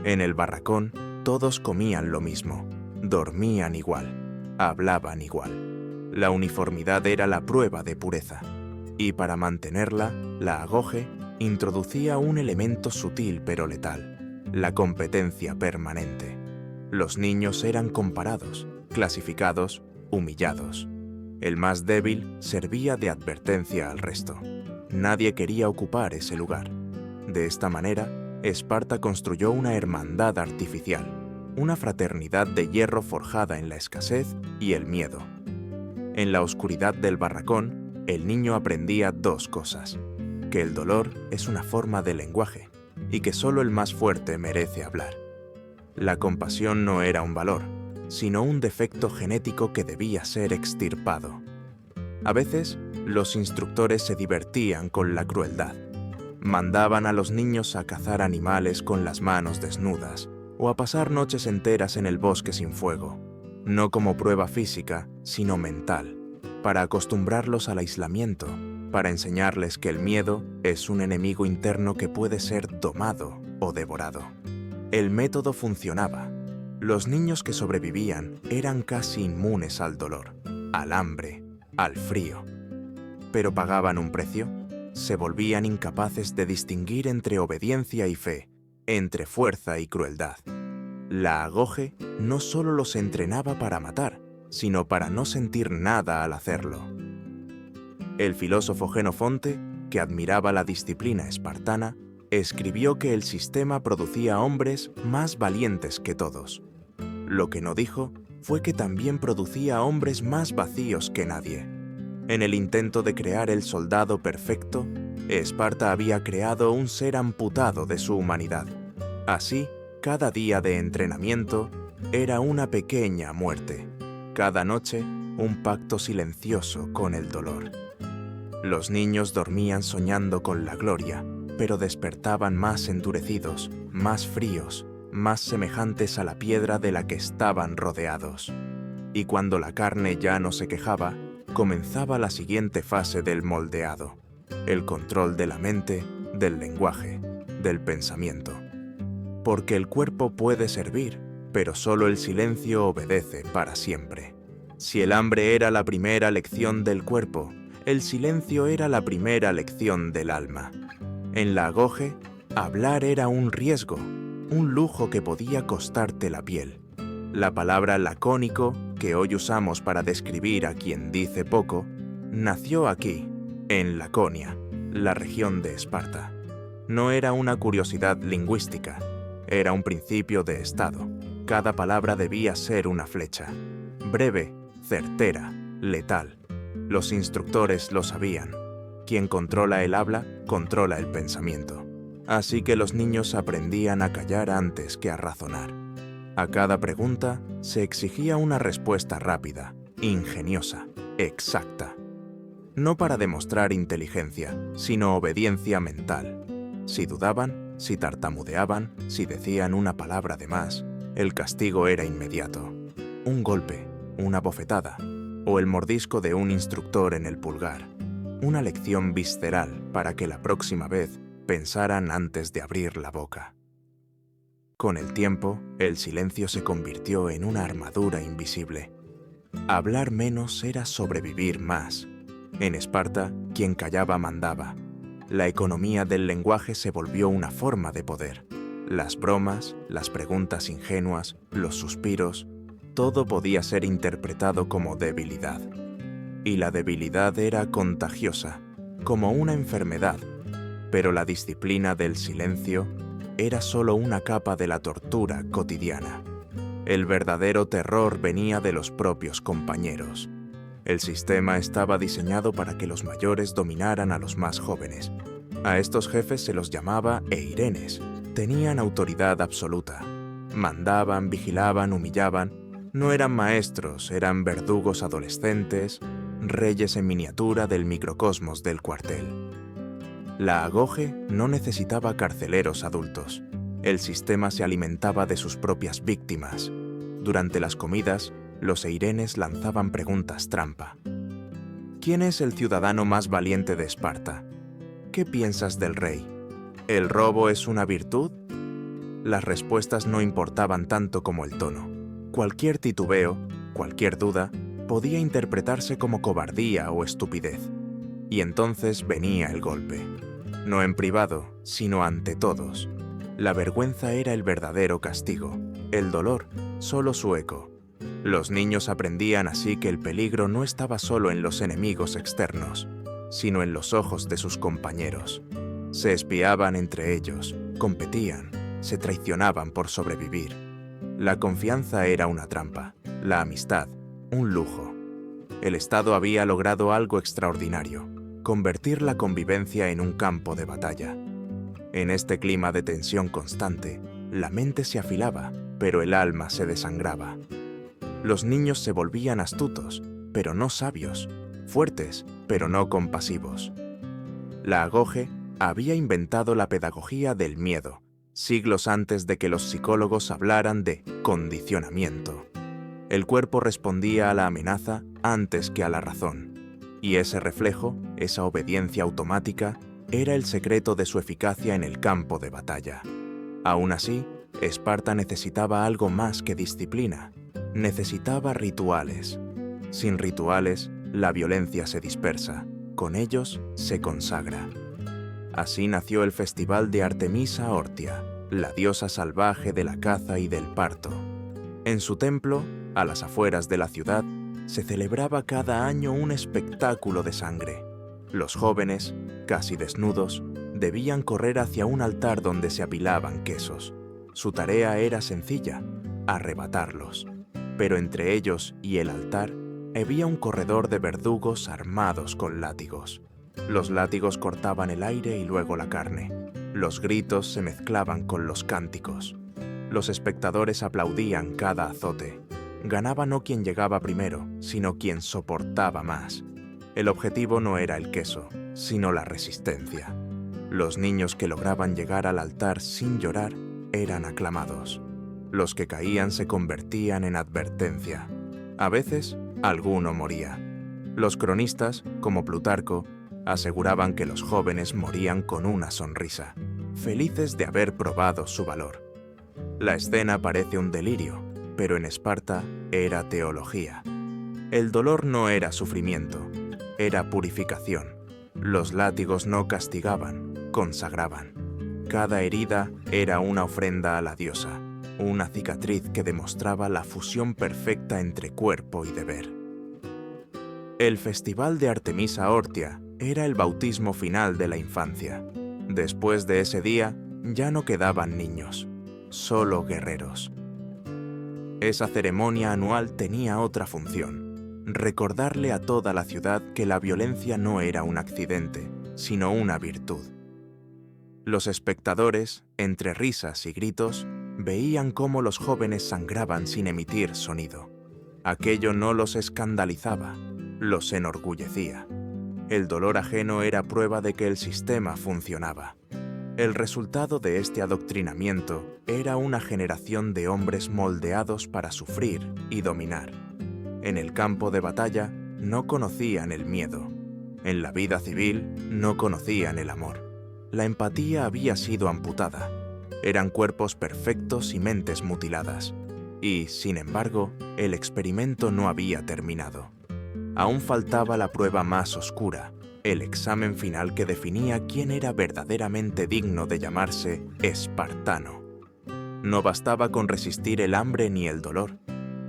En el barracón, todos comían lo mismo, dormían igual, hablaban igual. La uniformidad era la prueba de pureza. Y para mantenerla, la agoge introducía un elemento sutil pero letal: la competencia permanente. Los niños eran comparados, clasificados, humillados. El más débil servía de advertencia al resto. Nadie quería ocupar ese lugar. De esta manera, Esparta construyó una hermandad artificial, una fraternidad de hierro forjada en la escasez y el miedo. En la oscuridad del barracón, el niño aprendía dos cosas: que el dolor es una forma de lenguaje y que solo el más fuerte merece hablar. La compasión no era un valor, sino un defecto genético que debía ser extirpado. A veces, los instructores se divertían con la crueldad. Mandaban a los niños a cazar animales con las manos desnudas o a pasar noches enteras en el bosque sin fuego, no como prueba física, sino mental, para acostumbrarlos al aislamiento, para enseñarles que el miedo es un enemigo interno que puede ser domado o devorado. El método funcionaba. Los niños que sobrevivían eran casi inmunes al dolor, al hambre, al frío. Pero pagaban un precio. Se volvían incapaces de distinguir entre obediencia y fe, entre fuerza y crueldad. La agoge no solo los entrenaba para matar, sino para no sentir nada al hacerlo. El filósofo Jenofonte, que admiraba la disciplina espartana, escribió que el sistema producía hombres más valientes que todos. Lo que no dijo fue que también producía hombres más vacíos que nadie. En el intento de crear el soldado perfecto, Esparta había creado un ser amputado de su humanidad. Así, cada día de entrenamiento era una pequeña muerte. Cada noche, un pacto silencioso con el dolor. Los niños dormían soñando con la gloria, pero despertaban más endurecidos, más fríos, más semejantes a la piedra de la que estaban rodeados. Y cuando la carne ya no se quejaba, comenzaba la siguiente fase del moldeado: el control de la mente, del lenguaje, del pensamiento. Porque el cuerpo puede servir, pero solo el silencio obedece para siempre. Si el hambre era la primera lección del cuerpo, el silencio era la primera lección del alma. En la agoge, hablar era un riesgo, un lujo que podía costarte la piel. La palabra lacónico, que hoy usamos para describir a quien dice poco, nació aquí, en Laconia, la región de Esparta. No era una curiosidad lingüística, era un principio de estado. Cada palabra debía ser una flecha, breve, certera, letal. Los instructores lo sabían. Quien controla el habla, controla el pensamiento. Así que los niños aprendían a callar antes que a razonar. A cada pregunta se exigía una respuesta rápida, ingeniosa, exacta. No para demostrar inteligencia, sino obediencia mental. Si dudaban, si tartamudeaban, si decían una palabra de más, el castigo era inmediato. Un golpe, una bofetada, o el mordisco de un instructor en el pulgar. Una lección visceral para que la próxima vez pensaran antes de abrir la boca. Con el tiempo, el silencio se convirtió en una armadura invisible. Hablar menos era sobrevivir más. En Esparta, quien callaba mandaba. La economía del lenguaje se volvió una forma de poder. Las bromas, las preguntas ingenuas, los suspiros, todo podía ser interpretado como debilidad. Y la debilidad era contagiosa, como una enfermedad, pero la disciplina del silencio era solo una capa de la tortura cotidiana. El verdadero terror venía de los propios compañeros. El sistema estaba diseñado para que los mayores dominaran a los más jóvenes. A estos jefes se los llamaba eirenes. Tenían autoridad absoluta. Mandaban, vigilaban, humillaban. No eran maestros, eran verdugos adolescentes, reyes en miniatura del microcosmos del cuartel. La agoge no necesitaba carceleros adultos. El sistema se alimentaba de sus propias víctimas. Durante las comidas, los eirenes lanzaban preguntas trampa. ¿Quién es el ciudadano más valiente de Esparta? ¿Qué piensas del rey? ¿El robo es una virtud? Las respuestas no importaban tanto como el tono. Cualquier titubeo, cualquier duda, podía interpretarse como cobardía o estupidez. Y entonces venía el golpe. No en privado, sino ante todos. La vergüenza era el verdadero castigo, el dolor, solo su eco. Los niños aprendían así que el peligro no estaba solo en los enemigos externos, sino en los ojos de sus compañeros. Se espiaban entre ellos, competían, se traicionaban por sobrevivir. La confianza era una trampa, la amistad, un lujo. El Estado había logrado algo extraordinario, convertir la convivencia en un campo de batalla. En este clima de tensión constante, la mente se afilaba, pero el alma se desangraba. Los niños se volvían astutos, pero no sabios, fuertes, pero no compasivos. La Agoge había inventado la pedagogía del miedo, siglos antes de que los psicólogos hablaran de condicionamiento. El cuerpo respondía a la amenaza antes que a la razón, y ese reflejo, esa obediencia automática, era el secreto de su eficacia en el campo de batalla. Aún así, Esparta necesitaba algo más que disciplina. Necesitaba rituales. Sin rituales, la violencia se dispersa. Con ellos, se consagra. Así nació el Festival de Artemisa Ortia, la diosa salvaje de la caza y del parto. En su templo, a las afueras de la ciudad, se celebraba cada año un espectáculo de sangre. Los jóvenes, casi desnudos, debían correr hacia un altar donde se apilaban quesos. Su tarea era sencilla, arrebatarlos. Pero entre ellos y el altar había un corredor de verdugos armados con látigos. Los látigos cortaban el aire y luego la carne. Los gritos se mezclaban con los cánticos. Los espectadores aplaudían cada azote. Ganaba no quien llegaba primero, sino quien soportaba más. El objetivo no era el queso, sino la resistencia. Los niños que lograban llegar al altar sin llorar eran aclamados. Los que caían se convertían en advertencia. A veces, alguno moría. Los cronistas, como Plutarco, aseguraban que los jóvenes morían con una sonrisa, felices de haber probado su valor. La escena parece un delirio, pero en Esparta era teología. El dolor no era sufrimiento, era purificación. Los látigos no castigaban, consagraban. Cada herida era una ofrenda a la diosa, una cicatriz que demostraba la fusión perfecta entre cuerpo y deber. El Festival de Artemisa Ortia era el bautismo final de la infancia. Después de ese día, ya no quedaban niños, solo guerreros. Esa ceremonia anual tenía otra función: recordarle a toda la ciudad que la violencia no era un accidente, sino una virtud. Los espectadores, entre risas y gritos, veían cómo los jóvenes sangraban sin emitir sonido. Aquello no los escandalizaba, los enorgullecía. El dolor ajeno era prueba de que el sistema funcionaba. El resultado de este adoctrinamiento era una generación de hombres moldeados para sufrir y dominar. En el campo de batalla no conocían el miedo. En la vida civil no conocían el amor. La empatía había sido amputada. Eran cuerpos perfectos y mentes mutiladas. Y, sin embargo, el experimento no había terminado. Aún faltaba la prueba más oscura, el examen final que definía quién era verdaderamente digno de llamarse espartano. No bastaba con resistir el hambre ni el dolor.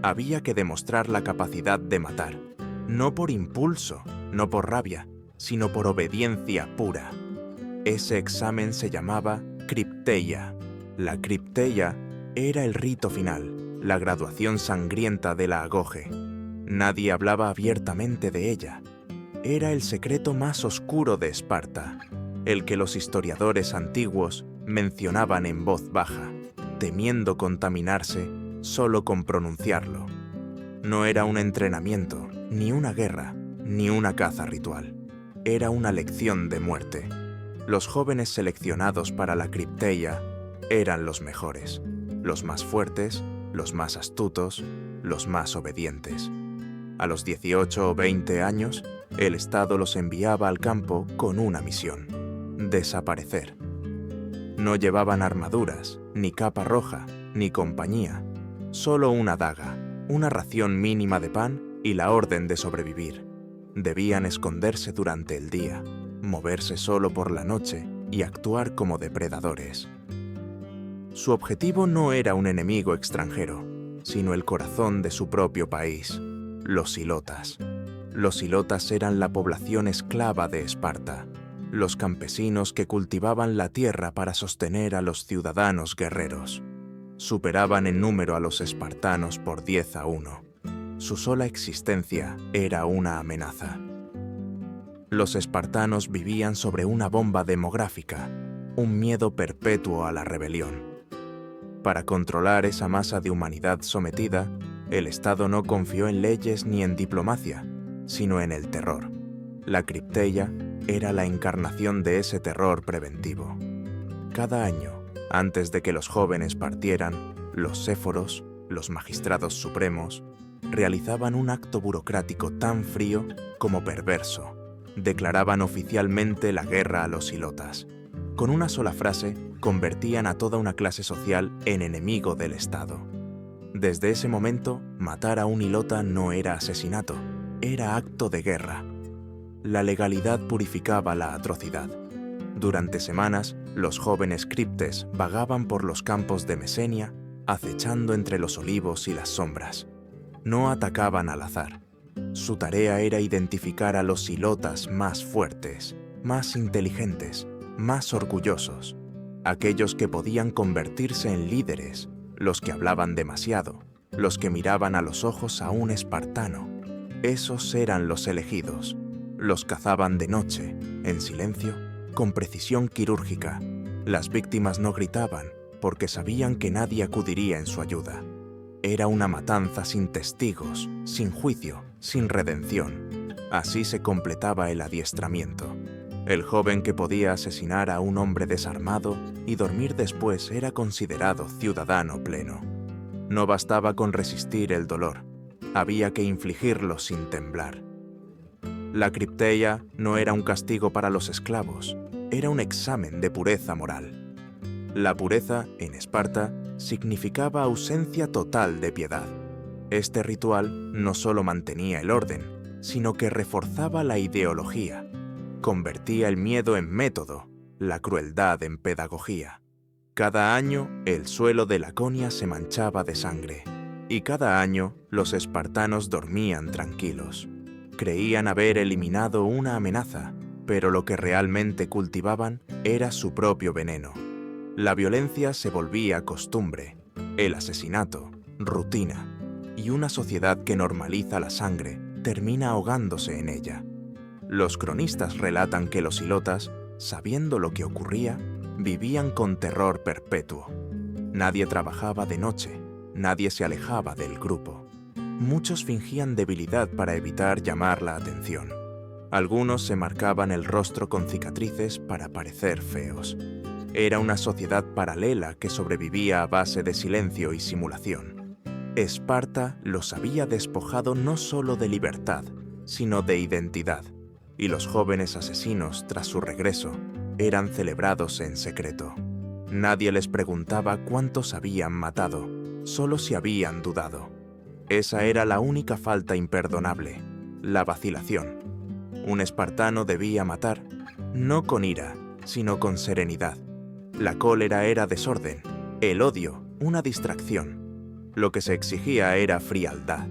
Había que demostrar la capacidad de matar, no por impulso, no por rabia, sino por obediencia pura. Ese examen se llamaba cripteia. La cripteia era el rito final, la graduación sangrienta de la Agoge. Nadie hablaba abiertamente de ella. Era el secreto más oscuro de Esparta, el que los historiadores antiguos mencionaban en voz baja, temiendo contaminarse solo con pronunciarlo. No era un entrenamiento, ni una guerra, ni una caza ritual. Era una lección de muerte. Los jóvenes seleccionados para la cripteia eran los mejores, los más fuertes, los más astutos, los más obedientes. A los 18 o 20 años, el Estado los enviaba al campo con una misión: desaparecer. No llevaban armaduras, ni capa roja, ni compañía, solo una daga, una ración mínima de pan y la orden de sobrevivir. Debían esconderse durante el día, moverse solo por la noche y actuar como depredadores. Su objetivo no era un enemigo extranjero, sino el corazón de su propio país: los ilotas. Los ilotas eran la población esclava de Esparta. los campesinos que cultivaban la tierra para sostener a los ciudadanos guerreros. Superaban en número a los espartanos por 10-1. Su sola existencia era una amenaza. Los espartanos vivían sobre una bomba demográfica, un miedo perpetuo a la rebelión. Para controlar esa masa de humanidad sometida, el Estado no confió en leyes ni en diplomacia, sino en el terror. La cripteia era la encarnación de ese terror preventivo. Cada año, antes de que los jóvenes partieran, los séforos, los magistrados supremos, realizaban un acto burocrático tan frío como perverso. Declaraban oficialmente la guerra a los hilotas. Con una sola frase, convertían a toda una clase social en enemigo del Estado. Desde ese momento, matar a un hilota no era asesinato, era acto de guerra. La legalidad purificaba la atrocidad. Durante semanas, los jóvenes criptes vagaban por los campos de Mesenia, acechando entre los olivos y las sombras. No atacaban al azar. Su tarea era identificar a los hilotas más fuertes, más inteligentes, más orgullosos, aquellos que podían convertirse en líderes, los que hablaban demasiado, los que miraban a los ojos a un espartano. Esos eran los elegidos. Los cazaban de noche, en silencio, con precisión quirúrgica. Las víctimas no gritaban, porque sabían que nadie acudiría en su ayuda. Era una matanza sin testigos, sin juicio, sin redención. Así se completaba el adiestramiento. El joven que podía asesinar a un hombre desarmado y dormir después era considerado ciudadano pleno. No bastaba con resistir el dolor, había que infligirlo sin temblar. La cripteia no era un castigo para los esclavos, era un examen de pureza moral. La pureza, en Esparta, significaba ausencia total de piedad. Este ritual no solo mantenía el orden, sino que reforzaba la ideología. Convertía el miedo en método, la crueldad en pedagogía. Cada año, el suelo de Laconia se manchaba de sangre, y cada año los espartanos dormían tranquilos. Creían haber eliminado una amenaza, pero lo que realmente cultivaban era su propio veneno. La violencia se volvía costumbre, el asesinato, rutina, y una sociedad que normaliza la sangre termina ahogándose en ella. Los cronistas relatan que los hilotas, sabiendo lo que ocurría, vivían con terror perpetuo. Nadie trabajaba de noche, nadie se alejaba del grupo. Muchos fingían debilidad para evitar llamar la atención. Algunos se marcaban el rostro con cicatrices para parecer feos. Era una sociedad paralela que sobrevivía a base de silencio y simulación. Esparta los había despojado no solo de libertad, sino de identidad, y los jóvenes asesinos, tras su regreso, eran celebrados en secreto. Nadie les preguntaba cuántos habían matado, solo si habían dudado. Esa era la única falta imperdonable, la vacilación. Un espartano debía matar, no con ira, sino con serenidad. La cólera era desorden, el odio, una distracción. Lo que se exigía era frialdad,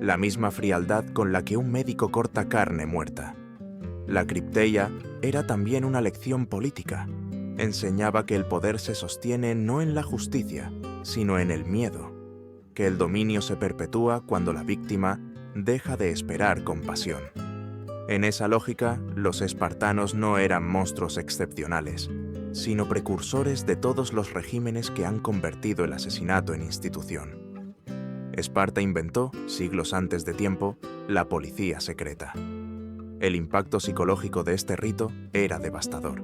la misma frialdad con la que un médico corta carne muerta. La cripteia era también una lección política. Enseñaba que el poder se sostiene no en la justicia, sino en el miedo, que el dominio se perpetúa cuando la víctima deja de esperar compasión. En esa lógica, los espartanos no eran monstruos excepcionales, sino precursores de todos los regímenes que han convertido el asesinato en institución. Esparta inventó, siglos antes de tiempo, la policía secreta. El impacto psicológico de este rito era devastador.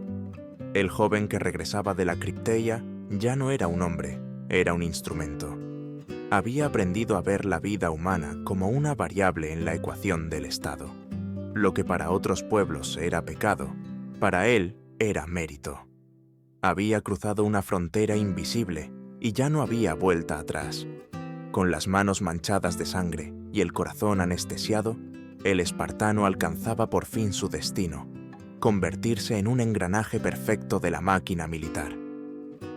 El joven que regresaba de la cripteia ya no era un hombre, era un instrumento. Había aprendido a ver la vida humana como una variable en la ecuación del Estado. Lo que para otros pueblos era pecado, para él era mérito. Había cruzado una frontera invisible y ya no había vuelta atrás. Con las manos manchadas de sangre y el corazón anestesiado, el espartano alcanzaba por fin su destino, convertirse en un engranaje perfecto de la máquina militar.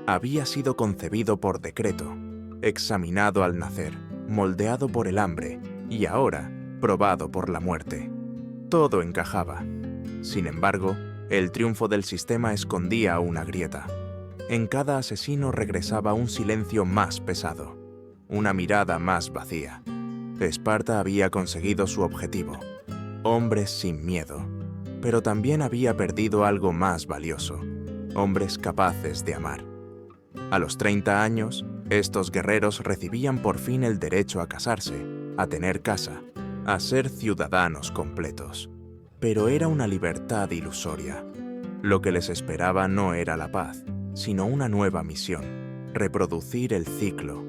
Había sido concebido por decreto, examinado al nacer, moldeado por el hambre y ahora probado por la muerte. Todo encajaba. Sin embargo, El triunfo del sistema escondía una grieta. En cada asesino regresaba un silencio más pesado, una mirada más vacía. Esparta había conseguido su objetivo: hombres sin miedo, pero también había perdido algo más valioso: hombres capaces de amar. A los 30 años, estos guerreros recibían por fin el derecho a casarse, a tener casa, a ser ciudadanos completos. Pero era una libertad ilusoria. Lo que les esperaba no era la paz, sino una nueva misión: reproducir el ciclo,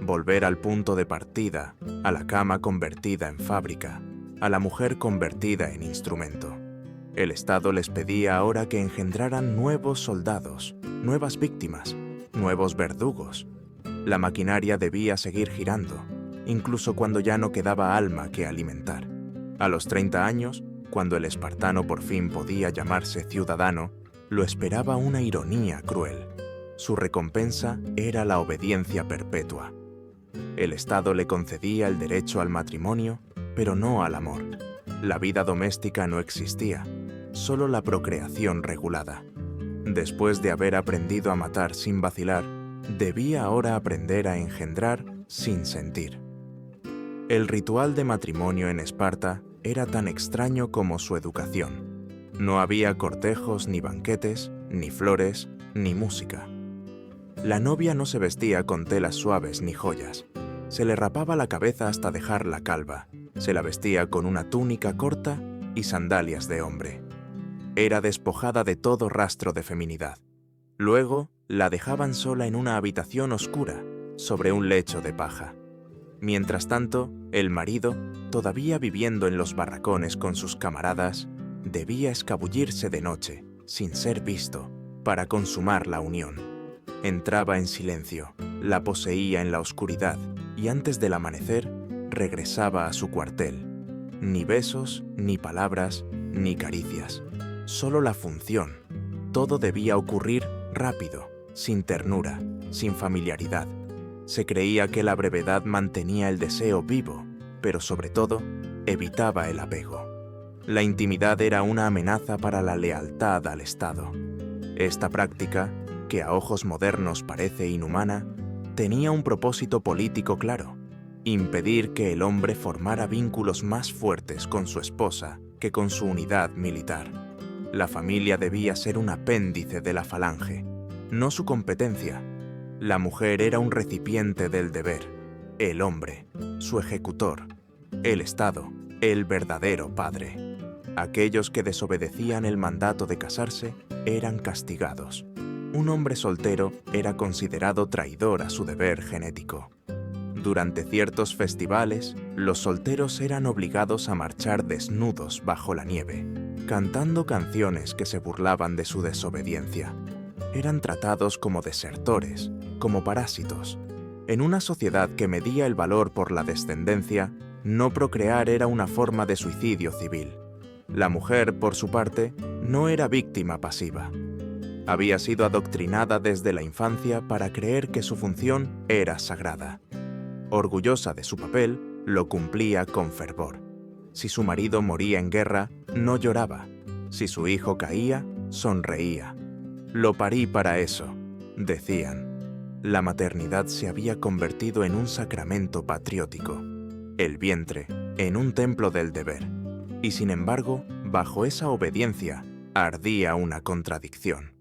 volver al punto de partida, a la cama convertida en fábrica, a la mujer convertida en instrumento. El Estado les pedía ahora que engendraran nuevos soldados, nuevas víctimas, nuevos verdugos. La maquinaria debía seguir girando, incluso cuando ya no quedaba alma que alimentar. A los 30 años, cuando el espartano por fin podía llamarse ciudadano, lo esperaba una ironía cruel. Su recompensa era la obediencia perpetua. El Estado le concedía el derecho al matrimonio, pero no al amor. La vida doméstica no existía, solo la procreación regulada. Después de haber aprendido a matar sin vacilar, debía ahora aprender a engendrar sin sentir. El ritual de matrimonio en Esparta era tan extraño como su educación. No había cortejos, ni banquetes, ni flores, ni música. La novia no se vestía con telas suaves ni joyas. Se le rapaba la cabeza hasta dejarla calva. Se la vestía con una túnica corta y sandalias de hombre. Era despojada de todo rastro de feminidad. Luego, la dejaban sola en una habitación oscura, sobre un lecho de paja. Mientras tanto, el marido, todavía viviendo en los barracones con sus camaradas, debía escabullirse de noche, sin ser visto, para consumar la unión. Entraba en silencio, la poseía en la oscuridad, y antes del amanecer, regresaba a su cuartel. Ni besos, ni palabras, ni caricias. Solo la función. Todo debía ocurrir rápido, sin ternura, sin familiaridad. Se creía que la brevedad mantenía el deseo vivo, pero sobre todo, evitaba el apego. La intimidad era una amenaza para la lealtad al Estado. Esta práctica, que a ojos modernos parece inhumana, tenía un propósito político claro: impedir que el hombre formara vínculos más fuertes con su esposa que con su unidad militar. La familia debía ser un apéndice de la falange, no su competencia. La mujer era un recipiente del deber, el hombre, su ejecutor, el Estado, el verdadero padre. Aquellos que desobedecían el mandato de casarse eran castigados. Un hombre soltero era considerado traidor a su deber genético. Durante ciertos festivales, los solteros eran obligados a marchar desnudos bajo la nieve, cantando canciones que se burlaban de su desobediencia. Eran tratados como desertores, como parásitos. En una sociedad que medía el valor por la descendencia, no procrear era una forma de suicidio civil. La mujer, por su parte, no era víctima pasiva. Había sido adoctrinada desde la infancia para creer que su función era sagrada. Orgullosa de su papel, lo cumplía con fervor. Si su marido moría en guerra, no lloraba. Si su hijo caía, sonreía. «Lo parí para eso», decían. La maternidad se había convertido en un sacramento patriótico, el vientre en un templo del deber. Y sin embargo, bajo esa obediencia, ardía una contradicción.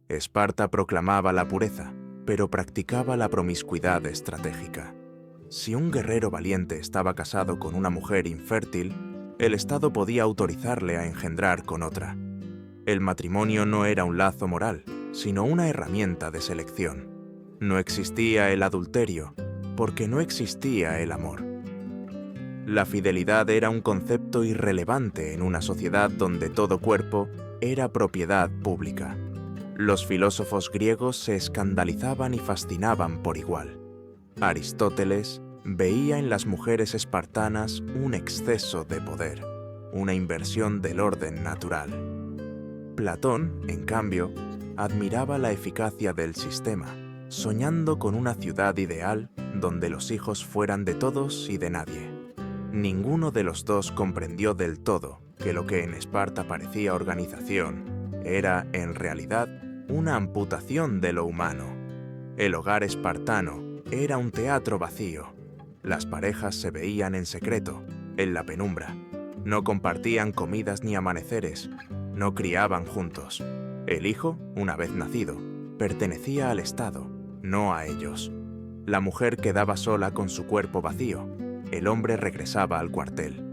Esparta proclamaba la pureza, pero practicaba la promiscuidad estratégica. Si un guerrero valiente estaba casado con una mujer infértil, el Estado podía autorizarle a engendrar con otra. El matrimonio no era un lazo moral, sino una herramienta de selección. No existía el adulterio, porque no existía el amor. La fidelidad era un concepto irrelevante en una sociedad donde todo cuerpo era propiedad pública. Los filósofos griegos se escandalizaban y fascinaban por igual. Aristóteles veía en las mujeres espartanas un exceso de poder, una inversión del orden natural. Platón, en cambio, admiraba la eficacia del sistema, soñando con una ciudad ideal donde los hijos fueran de todos y de nadie. Ninguno de los dos comprendió del todo que lo que en Esparta parecía organización era, en realidad, una amputación de lo humano. El hogar espartano era un teatro vacío. Las parejas se veían en secreto, en la penumbra. No compartían comidas ni amaneceres, no criaban juntos. El hijo, una vez nacido, pertenecía al Estado, no a ellos. La mujer quedaba sola con su cuerpo vacío, el hombre regresaba al cuartel.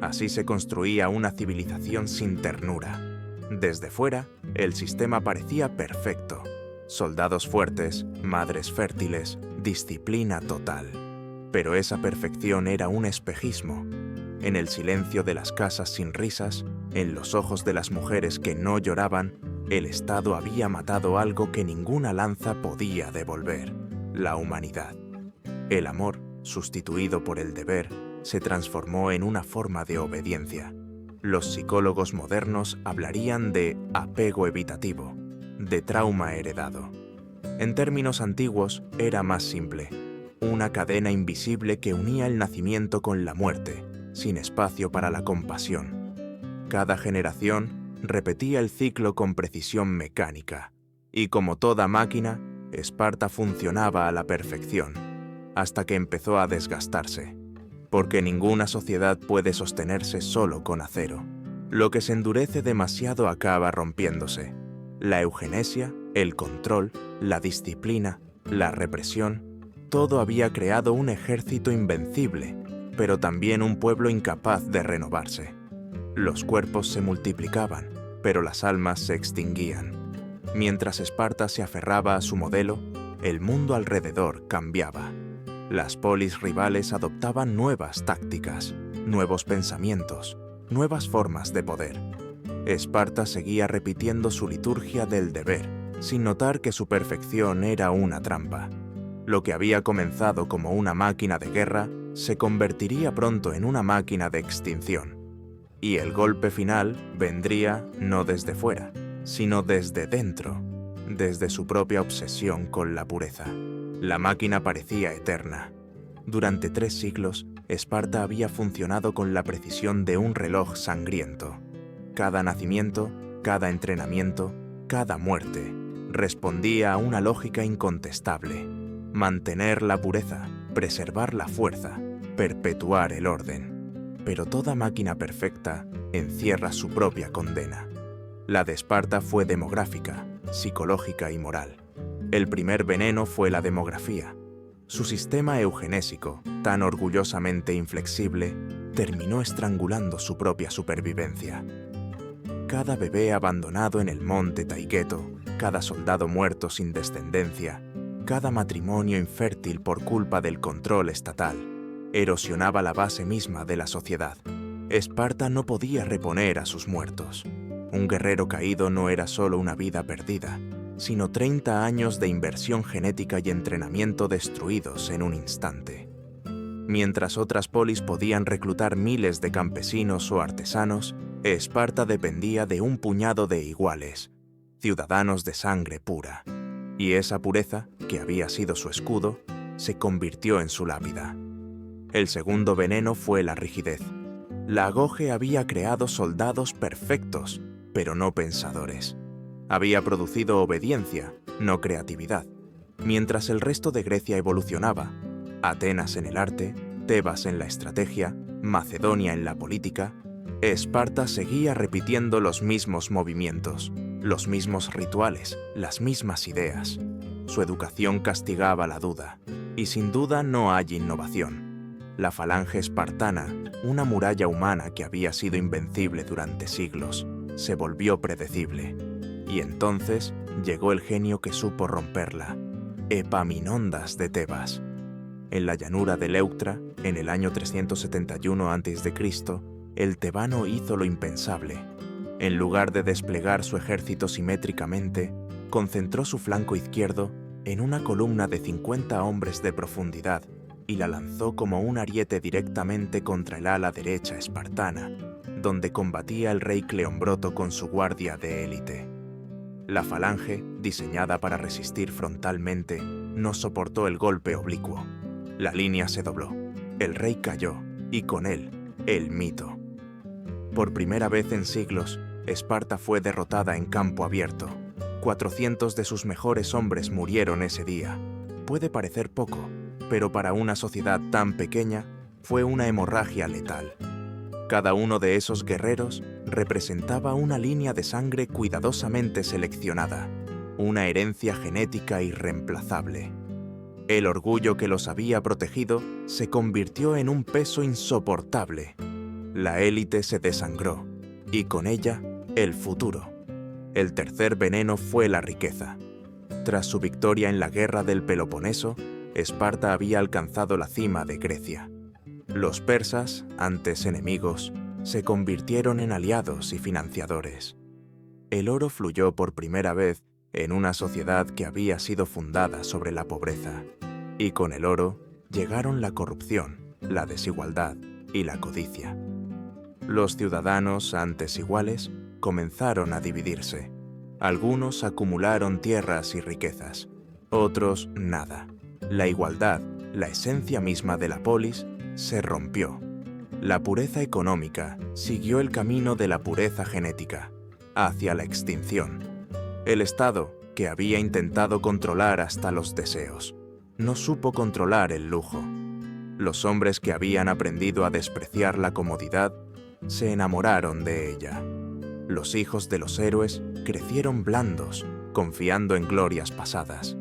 Así se construía una civilización sin ternura. Desde fuera, el sistema parecía perfecto. Soldados fuertes, madres fértiles, disciplina total. Pero esa perfección era un espejismo. En el silencio de las casas sin risas, en los ojos de las mujeres que no lloraban, el Estado había matado algo que ninguna lanza podía devolver: la humanidad. El amor, sustituido por el deber, se transformó en una forma de obediencia. Los psicólogos modernos hablarían de apego evitativo, de trauma heredado. En términos antiguos, era más simple: una cadena invisible que unía el nacimiento con la muerte, sin espacio para la compasión. Cada generación repetía el ciclo con precisión mecánica, y como toda máquina, Esparta funcionaba a la perfección, hasta que empezó a desgastarse, porque ninguna sociedad puede sostenerse solo con acero. Lo que se endurece demasiado acaba rompiéndose. La eugenesia, el control, la disciplina, la represión, todo había creado un ejército invencible, pero también un pueblo incapaz de renovarse. Los cuerpos se multiplicaban, pero las almas se extinguían. Mientras Esparta se aferraba a su modelo, el mundo alrededor cambiaba. Las polis rivales adoptaban nuevas tácticas, nuevos pensamientos, nuevas formas de poder. Esparta seguía repitiendo su liturgia del deber, sin notar que su perfección era una trampa. Lo que había comenzado como una máquina de guerra se convertiría pronto en una máquina de extinción. Y el golpe final vendría no desde fuera, sino desde dentro, desde su propia obsesión con la pureza. La máquina parecía eterna. Durante 3 siglos, Esparta había funcionado con la precisión de un reloj sangriento. Cada nacimiento, cada entrenamiento, cada muerte, respondía a una lógica incontestable: mantener la pureza, preservar la fuerza, perpetuar el orden. Pero toda máquina perfecta encierra su propia condena. La de Esparta fue demográfica, psicológica y moral. El primer veneno fue la demografía. Su sistema eugenésico, tan orgullosamente inflexible, terminó estrangulando su propia supervivencia. Cada bebé abandonado en el monte Taygeto, cada soldado muerto sin descendencia, cada matrimonio infértil por culpa del control estatal, erosionaba la base misma de la sociedad. Esparta no podía reponer a sus muertos. Un guerrero caído no era solo una vida perdida, sino 30 años de inversión genética y entrenamiento destruidos en un instante. Mientras otras polis podían reclutar miles de campesinos o artesanos, Esparta dependía de un puñado de iguales, ciudadanos de sangre pura. Y esa pureza, que había sido su escudo, se convirtió en su lápida. El segundo veneno fue la rigidez. La Agoge había creado soldados perfectos, pero no pensadores. Había producido obediencia, no creatividad. Mientras el resto de Grecia evolucionaba, Atenas en el arte, Tebas en la estrategia, Macedonia en la política, Esparta seguía repitiendo los mismos movimientos, los mismos rituales, las mismas ideas. Su educación castigaba la duda, y sin duda no hay innovación. La falange espartana, una muralla humana que había sido invencible durante siglos, se volvió predecible. Y entonces llegó el genio que supo romperla, Epaminondas de Tebas. En la llanura de Leuctra, en el año 371 a.C., el tebano hizo lo impensable. En lugar de desplegar su ejército simétricamente, concentró su flanco izquierdo en una columna de 50 hombres de profundidad y la lanzó como un ariete directamente contra el ala derecha espartana, donde combatía el rey Cleombroto con su guardia de élite. La falange, diseñada para resistir frontalmente, no soportó el golpe oblicuo. La línea se dobló, el rey cayó, y con él, el mito. Por primera vez en siglos, Esparta fue derrotada en campo abierto. 400 de sus mejores hombres murieron ese día. Puede parecer poco, pero para una sociedad tan pequeña fue una hemorragia letal. Cada uno de esos guerreros representaba una línea de sangre cuidadosamente seleccionada, una herencia genética irreemplazable. El orgullo que los había protegido se convirtió en un peso insoportable. La élite se desangró, y con ella, el futuro. El tercer veneno fue la riqueza. Tras su victoria en la guerra del Peloponeso, Esparta había alcanzado la cima de Grecia. Los persas, antes enemigos, se convirtieron en aliados y financiadores. El oro fluyó por primera vez en una sociedad que había sido fundada sobre la pobreza. Y con el oro llegaron la corrupción, la desigualdad y la codicia. Los ciudadanos, antes iguales, comenzaron a dividirse. Algunos acumularon tierras y riquezas, otros nada. La igualdad, la esencia misma de la polis, se rompió. La pureza económica siguió el camino de la pureza genética, hacia la extinción. El Estado, que había intentado controlar hasta los deseos, no supo controlar el lujo. Los hombres que habían aprendido a despreciar la comodidad se enamoraron de ella. Los hijos de los héroes crecieron blandos, confiando en glorias pasadas.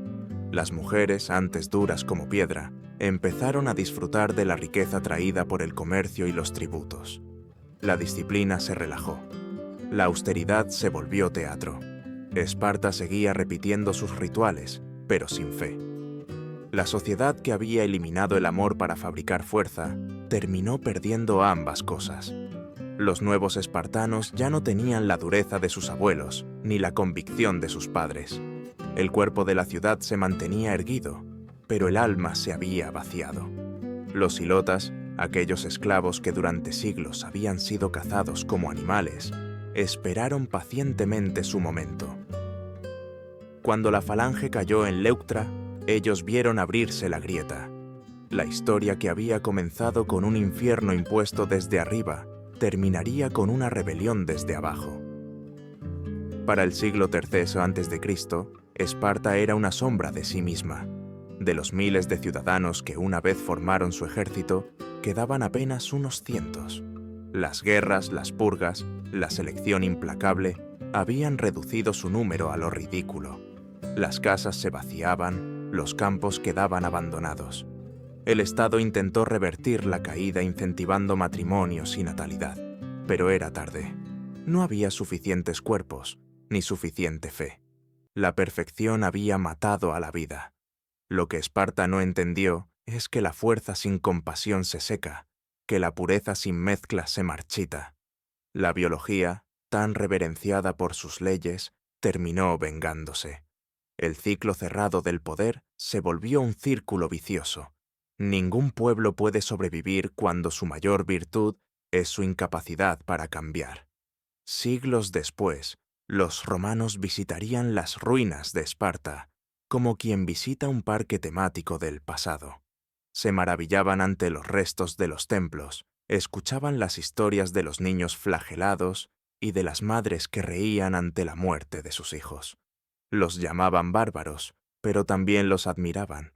Las mujeres, antes duras como piedra, empezaron a disfrutar de la riqueza traída por el comercio y los tributos. La disciplina se relajó. La austeridad se volvió teatro. Esparta seguía repitiendo sus rituales, pero sin fe. La sociedad que había eliminado el amor para fabricar fuerza terminó perdiendo ambas cosas. Los nuevos espartanos ya no tenían la dureza de sus abuelos, ni la convicción de sus padres. El cuerpo de la ciudad se mantenía erguido, pero el alma se había vaciado. Los hilotas, aquellos esclavos que durante siglos habían sido cazados como animales, esperaron pacientemente su momento. Cuando la falange cayó en Leuctra, ellos vieron abrirse la grieta. La historia que había comenzado con un infierno impuesto desde arriba terminaría con una rebelión desde abajo. Para el siglo III a.C., Esparta era una sombra de sí misma. De los miles de ciudadanos que una vez formaron su ejército, quedaban apenas unos cientos. Las guerras, las purgas, la selección implacable habían reducido su número a lo ridículo. Las casas se vaciaban, los campos quedaban abandonados. El Estado intentó revertir la caída incentivando matrimonios y natalidad, pero era tarde. No había suficientes cuerpos, ni suficiente fe. La perfección había matado a la vida. Lo que Esparta no entendió es que la fuerza sin compasión se seca, que la pureza sin mezcla se marchita. La biología, tan reverenciada por sus leyes, terminó vengándose. El ciclo cerrado del poder se volvió un círculo vicioso. Ningún pueblo puede sobrevivir cuando su mayor virtud es su incapacidad para cambiar. Siglos después, los romanos visitarían las ruinas de Esparta, como quien visita un parque temático del pasado. Se maravillaban ante los restos de los templos, escuchaban las historias de los niños flagelados y de las madres que reían ante la muerte de sus hijos. Los llamaban bárbaros, pero también los admiraban.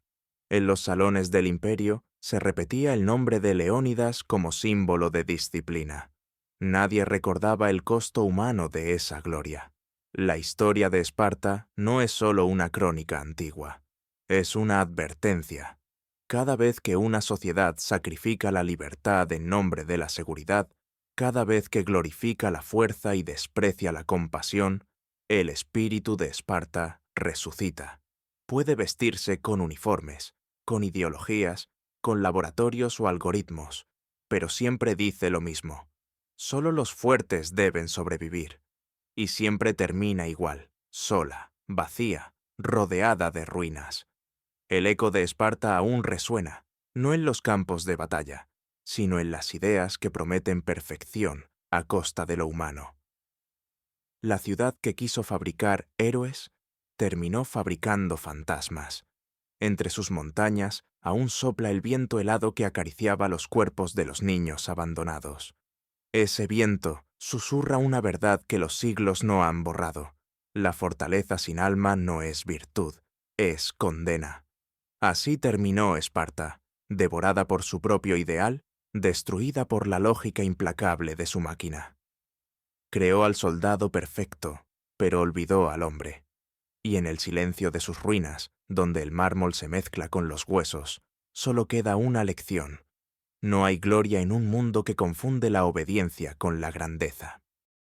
En los salones del imperio se repetía el nombre de Leónidas como símbolo de disciplina. Nadie recordaba el costo humano de esa gloria. La historia de Esparta no es solo una crónica antigua, es una advertencia. Cada vez que una sociedad sacrifica la libertad en nombre de la seguridad, cada vez que glorifica la fuerza y desprecia la compasión, el espíritu de Esparta resucita. Puede vestirse con uniformes, con ideologías, con laboratorios o algoritmos, pero siempre dice lo mismo. Solo los fuertes deben sobrevivir. Y siempre termina igual, sola, vacía, rodeada de ruinas. El eco de Esparta aún resuena, no en los campos de batalla, sino en las ideas que prometen perfección a costa de lo humano. La ciudad que quiso fabricar héroes terminó fabricando fantasmas. Entre sus montañas aún sopla el viento helado que acariciaba los cuerpos de los niños abandonados. Ese viento susurra una verdad que los siglos no han borrado. La fortaleza sin alma no es virtud, es condena. Así terminó Esparta, devorada por su propio ideal, destruida por la lógica implacable de su máquina. Creó al soldado perfecto, pero olvidó al hombre. Y en el silencio de sus ruinas, donde el mármol se mezcla con los huesos, solo queda una lección. No hay gloria en un mundo que confunde la obediencia con la grandeza.